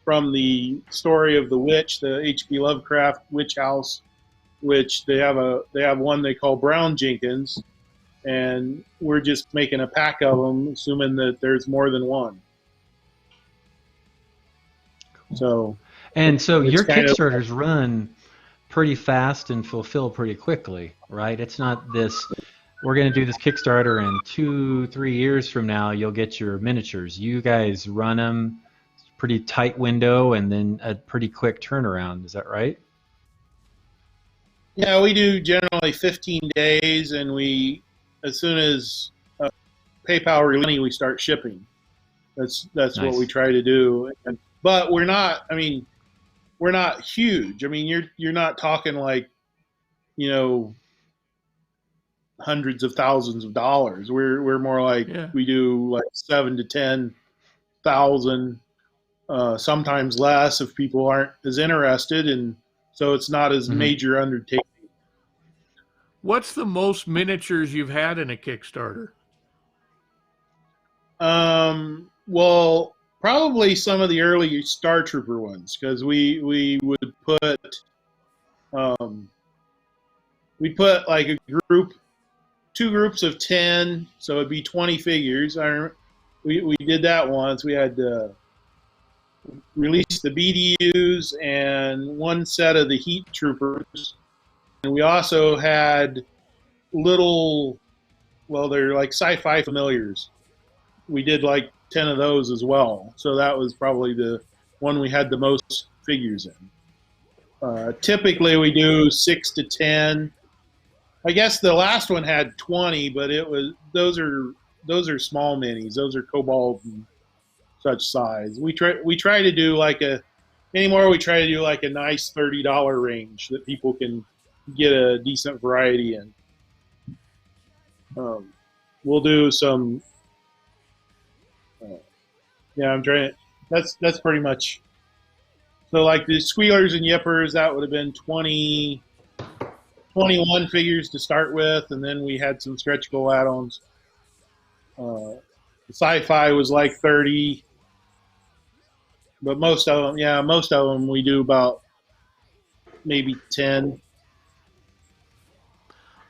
from the story of the witch, the H.P. Lovecraft witch house, which they have one they call Brown Jenkins, and we're just making a pack of them, assuming that there's more than one. So your Kickstarters run pretty fast and fulfill pretty quickly, right? It's not this, we're going to do this Kickstarter and 2-3 years from now you'll get your miniatures. You guys run them pretty tight window and then a pretty quick turnaround. Is that right? Yeah, we do generally 15 days, and as soon as PayPal releases money, we start shipping. That's nice. What we try to do. But we're not huge. I mean, you're not talking like, hundreds of thousands of dollars. We're more like we do like 7,000 to 10,000, sometimes less if people aren't as interested, and so it's not as major undertaking. What's the most miniatures you've had in a Kickstarter? Well, probably some of the early Star Trooper ones, because we would put like two groups of 10, so it'd be 20 figures. We did that once. We had released the BDUs and one set of the Heat Troopers, and we also had they're like sci-fi familiars. We did like 10 of those as well. So that was probably the one we had the most figures in. Typically we do 6 to 10. I guess the last one had 20, but those are small minis. Those are Cobalt and such size. We try to do like a nice $30 range that people can get a decent variety in. We'll do some. I'm trying to. That's pretty much. So like the Squealers and Yippers, that would have been 21 figures to start with, and then we had some stretch goal add-ons. The Sci-Fi was like 30, but most of them we do about maybe 10.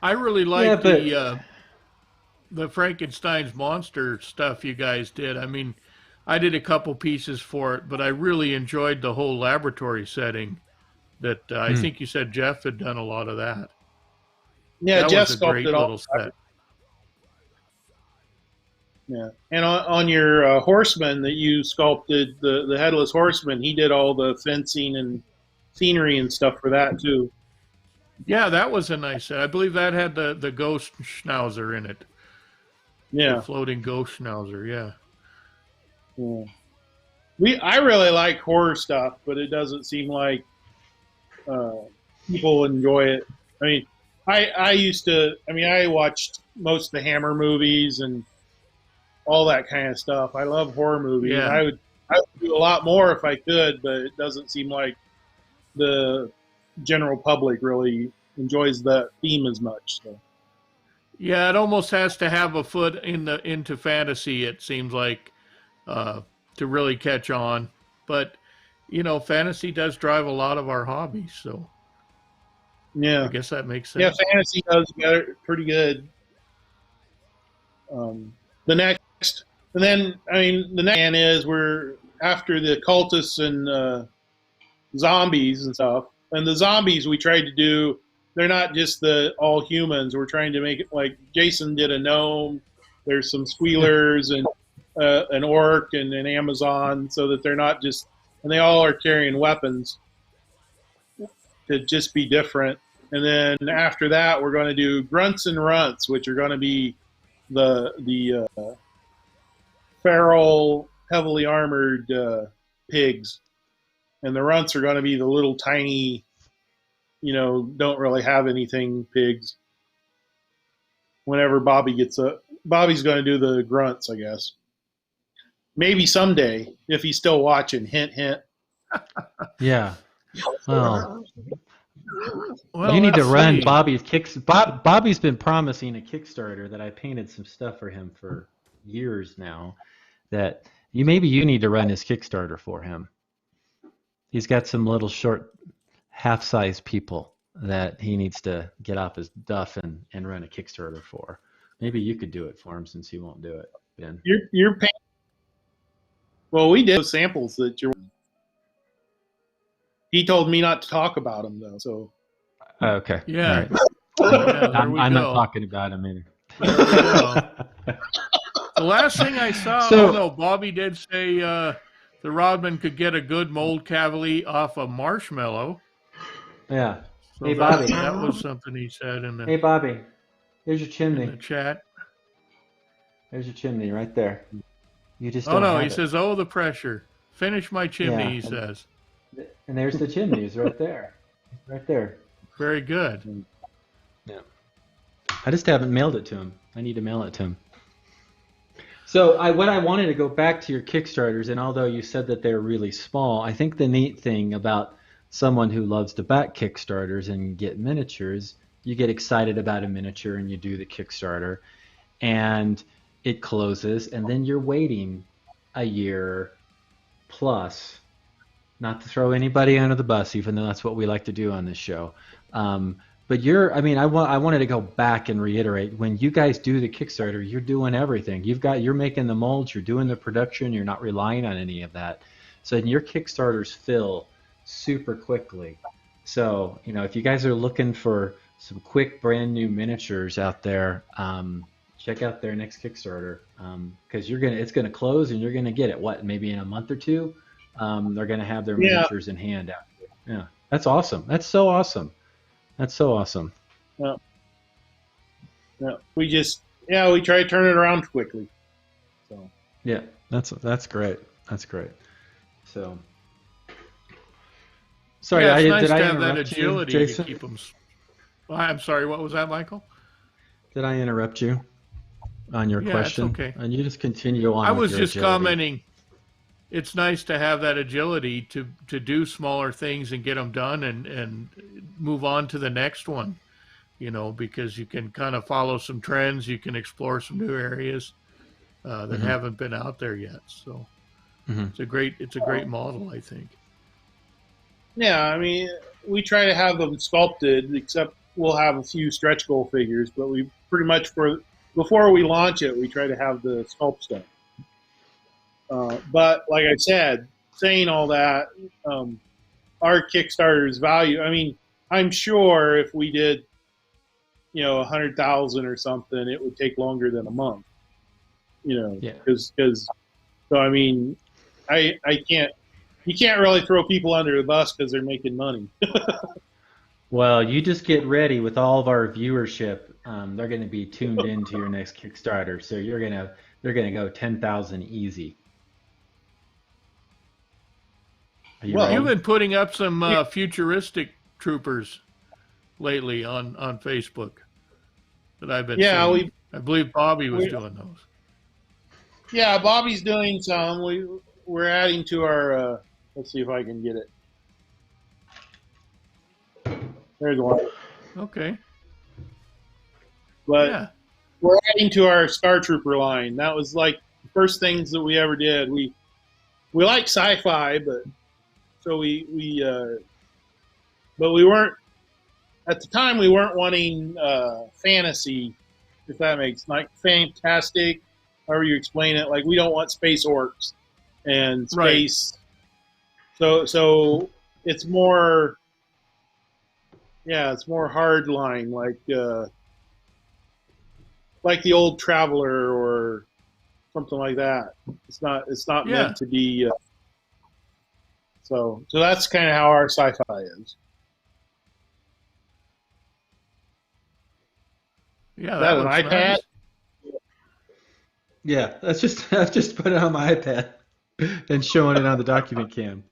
I really like the Frankenstein's monster stuff you guys did. I mean, I did a couple pieces for it, but I really enjoyed the whole laboratory setting. That I think you said Jeff had done a lot of that. Yeah, that Jeff was a great little set. Yeah, and on your horseman that you sculpted, the headless horseman, he did all the fencing and scenery and stuff for that too. Yeah, that was a nice set. I believe that had the ghost schnauzer in it. Yeah, the floating ghost schnauzer. Yeah. I really like horror stuff, but it doesn't seem like people enjoy it. I mean, I watched most of the Hammer movies and all that kind of stuff. I love horror movies. Yeah. I would do a lot more if I could, but it doesn't seem like the general public really enjoys that theme as much. So. Yeah, it almost has to have a foot into fantasy, it seems like, to really catch on. But, fantasy does drive a lot of our hobbies, so yeah, I guess that makes sense. Yeah, fantasy does get pretty good. The next is we're after the cultists and zombies and stuff. And the zombies we tried to do, they're not just the all humans. We're trying to make it like Jason did a gnome. There's some squealers and an orc and an Amazon, so that they're not just, and they all are carrying weapons to just be different. And then after that, we're going to do grunts and runts, which are going to be the feral, heavily armored pigs, and the runts are going to be the little tiny, don't really have anything pigs. Whenever Bobby gets up, Bobby's going to do the grunts, I guess. Maybe someday, if he's still watching. Hint, hint. Yeah. Well, you need to run Bobby's kicks. Bobby's been promising a Kickstarter that I painted some stuff for him for years now. That maybe you need to run his Kickstarter for him. He's got some little short, half-sized people that he needs to get off his duff and run a Kickstarter for. Maybe you could do it for him since he won't do it, Ben. You're paying. Well, we did those samples that you're. He told me not to talk about them though, so. Okay. Yeah. All right. Yeah, I'm not talking about him either. The last thing I saw, although Bobby did say the Rodman could get a good mold cavity off a marshmallow. Yeah. So hey, Bobby. That was something he said in the. Hey, Bobby. Here's your chimney. In the chat. There's your chimney right there. You just. He says, "Oh, the pressure. Finish my chimney," he says. And there's the chimneys right there. Right there. Very good. Yeah. I just haven't mailed it to him. I need to mail it to him. So what I wanted to go back to your Kickstarters, and although you said that they're really small, I think the neat thing about someone who loves to back Kickstarters and get miniatures, you get excited about a miniature and you do the Kickstarter, and it closes, and then you're waiting a year plus. Not to throw anybody under the bus, even though that's what we like to do on this show. But I wanted to go back and reiterate, when you guys do the Kickstarter, you're doing everything. You're making the molds, you're doing the production, you're not relying on any of that. So your Kickstarters fill super quickly. So, if you guys are looking for some quick brand new miniatures out there, check out their next Kickstarter. Because it's gonna close and you're gonna get it, maybe in a month or two? They're going to have their miniatures in hand out there. Yeah, that's awesome. That's so awesome. That's so awesome. Yeah. We try to turn it around quickly. So. Yeah, that's great. That's great. So, sorry, it's nice did to I have that interrupt agility you, Jason? to keep them. I'm sorry. What was that, Michael? Did I interrupt you on your question? It's okay. And you just continue on. I was just agility. commenting. It's nice to have that agility to do smaller things and get them done and move on to the next one, because you can kind of follow some trends. You can explore some new areas that haven't been out there yet. So it's a great model, I think. Yeah, we try to have them sculpted, except we'll have a few stretch goal figures, but we pretty much before we launch it, we try to have the sculpt stuff. But like I said, saying all that, our Kickstarter's value, I'm sure if we did, 100,000 or something, it would take longer than a month, because, you can't really throw people under the bus because they're making money. Well, you just get ready with all of our viewership. They're going to be tuned into your next Kickstarter. So they're going to go 10,000 easy. You've been putting up some futuristic troopers lately on Facebook that I've been seeing. I believe Bobby was doing those. Yeah, Bobby's doing some. We're adding to our. Let's see if I can get it. There's one. Okay. But we're adding to our Star Trooper line. That was like the first things that we ever did. We like sci-fi, but. So but we weren't, at the time we weren't wanting fantasy, if that makes, like fantastic, however you explain it. Like we don't want space orcs and space. Right. So it's more, it's more hard line, like the old Traveler or something like that. It's not meant to be. So that's kind of how our sci-fi is. Yeah, that an iPad? Nice. Yeah, I've just put it on my iPad and showing it on the document cam.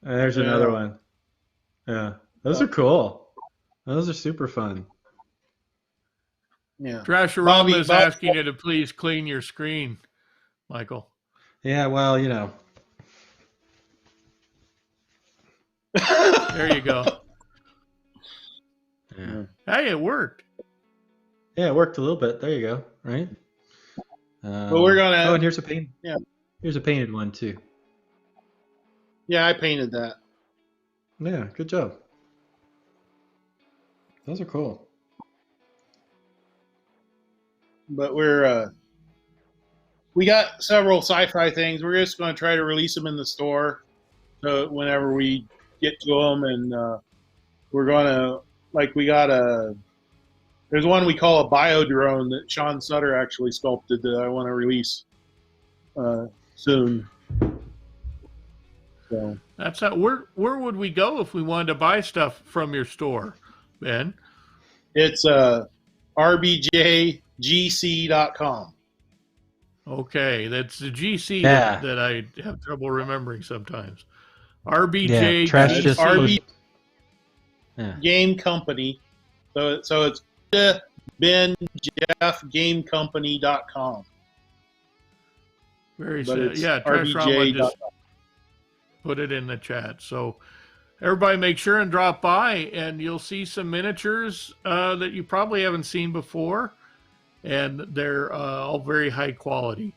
There's another Yeah. one. Yeah, those are cool. Those are super fun. Yeah. Trasharama is asking you to please clean your screen, Michael. Yeah, well, you know. There you go. Yeah. Hey, it worked. Yeah, it worked a little bit. There you go. Right. But we're gonna. Oh, and here's a paint. Yeah. Here's a painted one too. Yeah, I painted that. Yeah, good job. Those are cool. But we got several sci-fi things. We're just going to try to release them in the store, so whenever we get to them, and we're going to we got there's one we call a bio drone that Sean Sutter actually sculpted that I want to release soon. So that's how. Where would we go if we wanted to buy stuff from your store, Ben? it's rbjgc.com. Okay, that's the GC Yeah. that I have trouble remembering sometimes. RBJ Yeah, trash just RB yeah. Game Company. So it's benjeffgamecompany.com. Very But sad. it's Yeah, Trasharama just rbj.com. put it in the chat. So everybody make sure and drop by, and you'll see some miniatures that you probably haven't seen before, and they're all very high quality.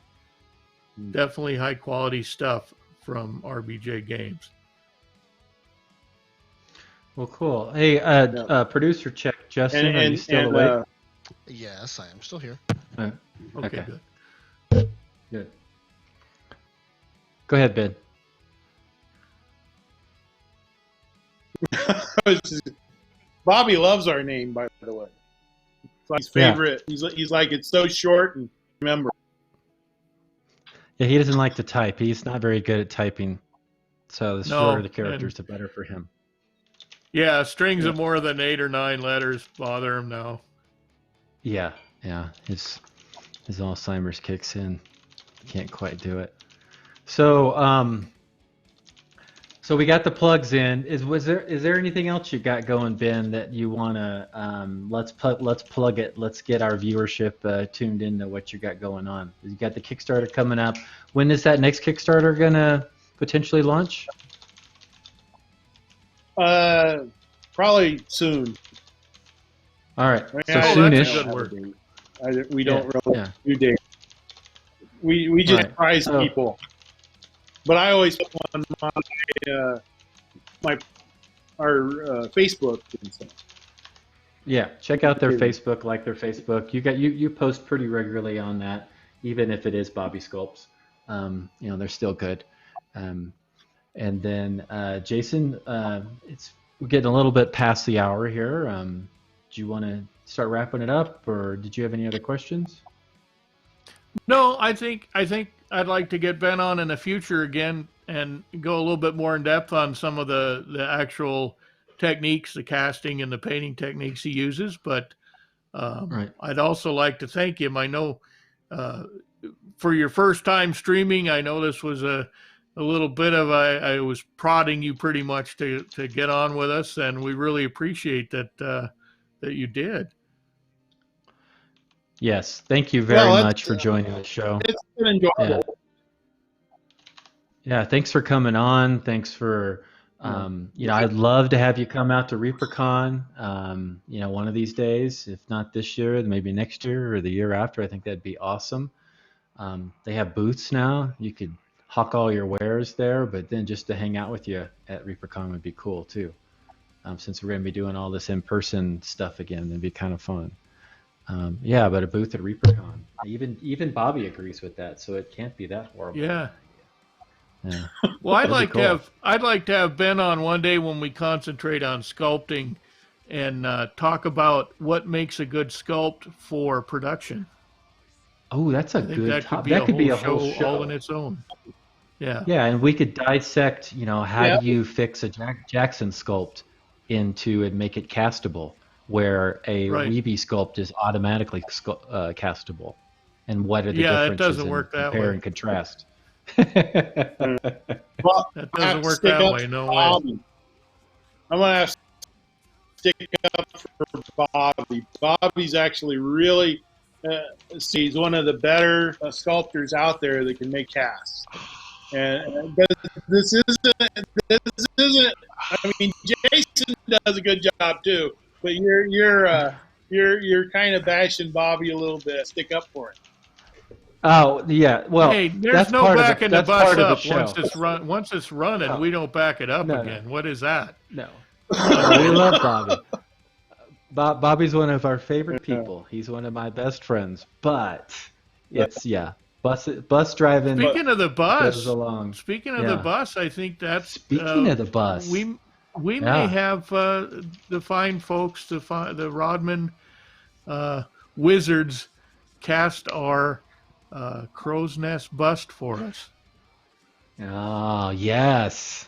Definitely high quality stuff from RBJ Games. Well, cool. Hey, producer check. Justin, are you still awake? Yes, I am still here. Okay, good. Good. Go ahead, Ben. Bobby loves our name, by the way. It's like his favorite. Yeah. He's like, it's so short and remember. Yeah, he doesn't like to type. He's not very good at typing. So the shorter the characters, the better for him. Yeah, strings of more than 8 or 9 letters bother him now. Yeah. His Alzheimer's kicks in. Can't quite do it. So so we got the plugs in. Is there anything else you got going, Ben, that you wanna let's plug it. Let's get our viewership tuned into what you got going on. You got the Kickstarter coming up. When is that next Kickstarter gonna potentially launch? Probably soon. All right. I mean, so soonish. Good work. We don't really do dates. We just surprise people. But I always put on our Facebook and stuff. Yeah, check out their Facebook, like their Facebook. You post pretty regularly on that, even if it is Bobby Sculpts. They're still good. And then Jason, we're getting a little bit past the hour here. Do you want to start wrapping it up, or did you have any other questions? No, I think I'd like to get Ben on in the future again and go a little bit more in depth on some of the actual techniques, the casting and the painting techniques he uses. But I'd also like to thank him. I know for your first time streaming, I know this was a little bit of I was prodding you pretty much to get on with us, and we really appreciate that you did. Yes, thank you very much for joining the show. It's been enjoyable. Yeah, thanks for coming on. Thanks for, I'd love to have you come out to ReaperCon, one of these days. If not this year, maybe next year or the year after. I think that'd be awesome. They have booths now. You could hawk all your wares there, but then just to hang out with you at ReaperCon would be cool too. Since we're going to be doing all this in-person stuff again, it'd be kind of fun. But a booth at ReaperCon. Even Bobby agrees with that, so it can't be that horrible. Yeah. Well, I'd like to have Ben on one day when we concentrate on sculpting and talk about what makes a good sculpt for production. Oh, that's a good topic. That could be a whole show all on its own. Yeah. Yeah, and we could dissect, how do you fix a Jackson sculpt into and make it castable, where a Weeby sculpt is automatically castable. and what are the Yeah, it differences doesn't and work that compare way. and contrast. Well, That I have doesn't to work stick that up way. for No way. Bobby. I'm gonna have to stick up for Bobby. Bobby's actually really, he's one of the better sculptors out there that can make casts. But this isn't. I mean, Jason does a good job too, but you're kind of bashing Bobby a little bit. Stick up for it. Oh yeah, well Hey, there's that's no part of backing the that's bus part of the up show. once it's running. No. We don't back it up No, no. again. What is that? No, no, we love Bobby. Bobby's one of our favorite people. He's one of my best friends. But it's bus driving Speaking of the goes bus, along. I think that's Speaking of the bus, we may Yeah. have the fine folks, the Rodman wizards, cast our crow's nest bust for us. Oh yes,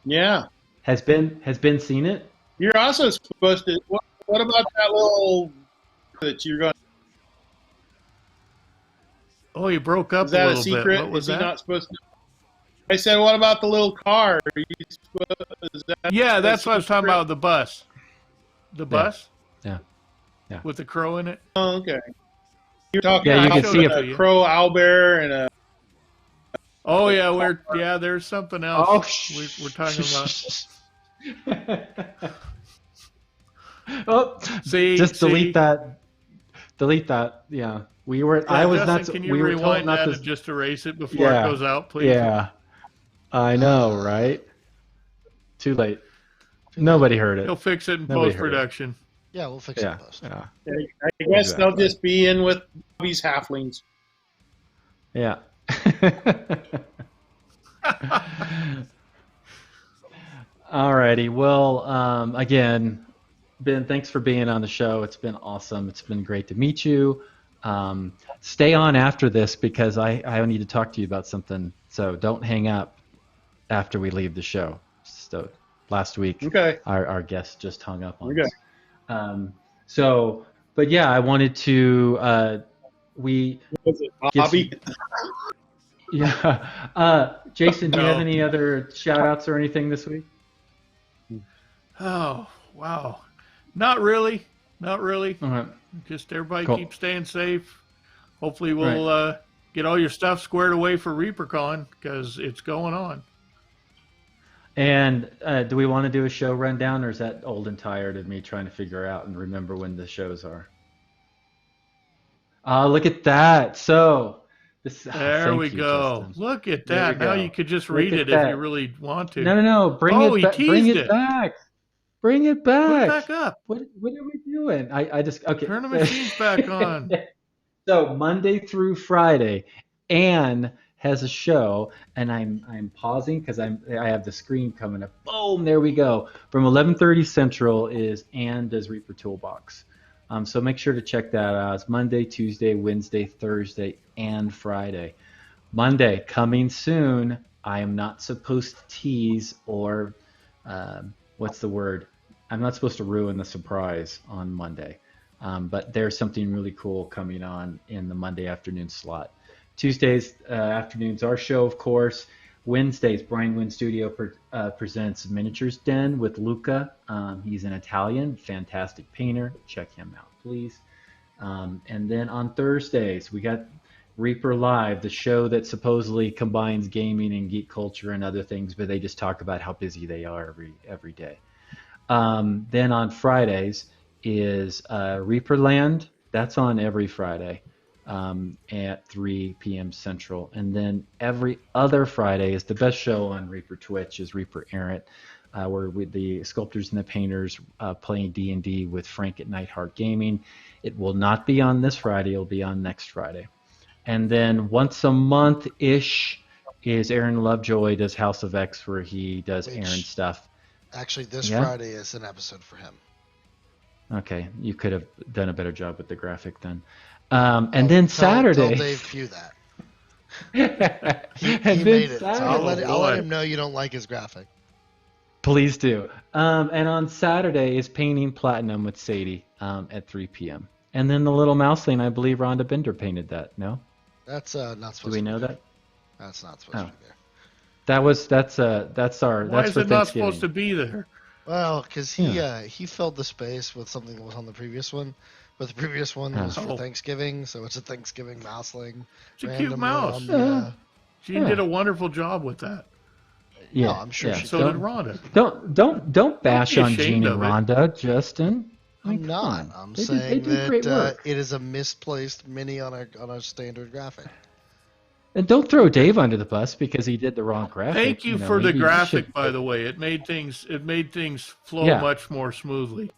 Yeah. has been seen it. You're also supposed to. What about that little that you're going? Oh, you broke up Is that a a little secret? bit. What was Is he that? not supposed to? I said, what about the little car? Yeah, that's what I was talking about. The bus. The bus? Yeah. With the crow in it? Oh, okay. You're talking Yeah, you about can see a crow owlbear and a. Oh yeah, there's something else Oh, we're talking about. Oh, See, just delete that. Delete that. Yeah, we were. I was Justin, not. can you We were told rewind not that to. and just erase it before it Yeah. goes out, please? Yeah, I know, right? Too late. Nobody heard it. He'll fix it in Nobody post heard it. production. Yeah, we'll fix Yeah, it post. yeah, I guess they'll Exactly. just be in with Bobby's halflings. yeah. Alrighty. Well, again, Ben, thanks for being on the show. It's been awesome. It's been great to meet you. Stay on after this because I need to talk to you about something. So don't hang up after we leave the show. So last week, Okay. our guest just hung up on Okay. us. But yeah, I wanted to. We Was it Yes. Bobby? Yeah. Jason, do you have No. any other shout outs or anything this week? Oh, wow. Not really. Not really. All right. Just everybody Cool. keep staying safe. Hopefully we'll get all your stuff squared away for ReaperCon because it's going on. And do we want to do a show rundown, or is that old and tired of me trying to figure out and remember when the shows are? Look at that. So this. There thank we you, go. Justin. Look at There that. we Now go. you could just Look read at it that. if you really want to. No. Bring Oh, it he back. Bring teased it it. back. Bring it Put it back. back up. What are we doing? I just okay. Turn the machines back on. So Monday through Friday, Anne has a show, and I'm pausing because I have the screen coming up. Boom, there we go. From 11:30 Central is Anne does Reaper Toolbox. So make sure to check that out. It's Monday, Tuesday, Wednesday, Thursday, and Friday. Monday coming soon. I am not supposed to tease or what's the word? I'm not supposed to ruin the surprise on Monday. But there's something really cool coming on in the Monday afternoon slot. Tuesdays afternoons, our show, of course. Wednesdays, Brian Wynn Studio presents Miniatures Den with Luca. He's an Italian, fantastic painter. Check him out, please. And then on Thursdays, we got Reaper Live, the show that supposedly combines gaming and geek culture and other things, but they just talk about how busy they are every day. Then on Fridays is Reaperland. That's on every Friday at 3 p.m. Central. And then every other Friday is the best show on Reaper Twitch is Reaper Errant, where with the sculptors and the painters playing D&D with Frank at Nightheart Gaming. It will not be on this Friday. It'll be on next Friday. And then once a month-ish is Aaron Lovejoy does House of X, where he does Aaron stuff. Actually, this Yeah? Friday is an episode for him. Okay, you could have done a better job with the graphic then. And then Saturday. Tell Dave Pugh that. He and then made it. So Saturday. I'll let him know you don't like his graphic. Please do. And on Saturday is Painting Platinum with Sadie at 3 p.m. And then the little mouse thing, I believe Rhonda Bender painted that. No? That's not supposed. Do we know that? That's not supposed to be there. That's our. Why that's is for it not Thanksgiving. supposed to be there? Well, because he filled the space with something that was on the previous one, but the previous one was for Thanksgiving, so it's a Thanksgiving mouseling. It's a cute mouse. She did a wonderful job with that. Yeah, no, I'm sure. So did Rhonda. Don't bash be on Gene ashamed and of it. Rhonda, Justin. I'm not. I'm saying that it is a misplaced mini on a standard graphic. And don't throw Dave under the bus because he did the wrong graphic. Thank you for the graphic, by the way. It made things flow much more smoothly.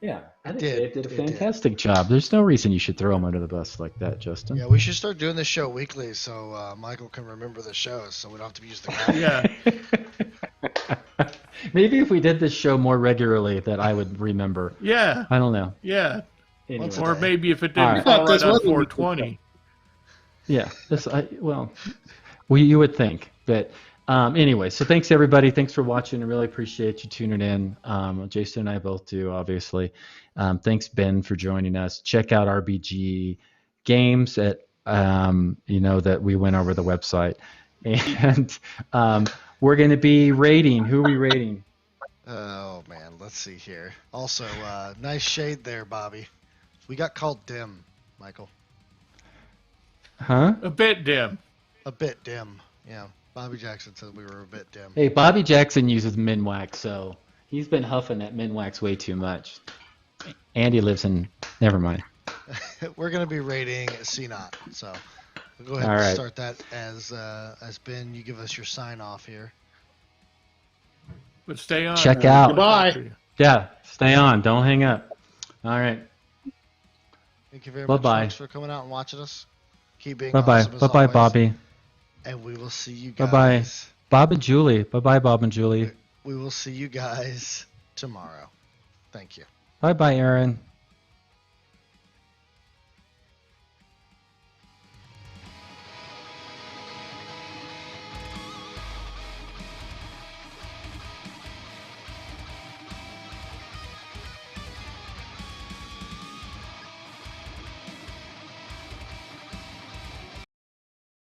Yeah, I think Dave did a fantastic job. There's no reason you should throw him under the bus like that, Justin. Yeah, we should start doing this show weekly so Michael can remember the shows, so we don't have to use the graphic. Yeah. Maybe if we did this show more regularly, that I would remember. Yeah. I don't know. Yeah. Anyway. Or maybe if it didn't fall right on 420. Yeah. You would think. But anyway, so thanks everybody. Thanks for watching. I really appreciate you tuning in. Jason and I both do, obviously. Thanks, Ben, for joining us. Check out RBG Games at that we went over the website. And we're going to be rating. Who are we rating? Oh, man. Let's see here. Also, nice shade there, Bobby. We got called dim, Michael. Huh? A bit dim. A bit dim. Yeah. Bobby Jackson said we were a bit dim. Hey, Bobby Jackson uses Minwax, so he's been huffing that Minwax way too much. Andy lives in... Never mind. We're going to be rating C-Not, so we'll go ahead and start that as Ben, you give us your sign-off here. But stay on. Check out. Goodbye. Yeah, stay on. Don't hang up. All right. Thank you very much, folks, for coming out and watching us. Keep being Bye-bye. awesome as Bye-bye, always. Bobby. And we will see you guys. Bye-bye. Bob and Julie. Bye-bye, Bob and Julie. We will see you guys tomorrow. Thank you. Bye-bye, Aaron.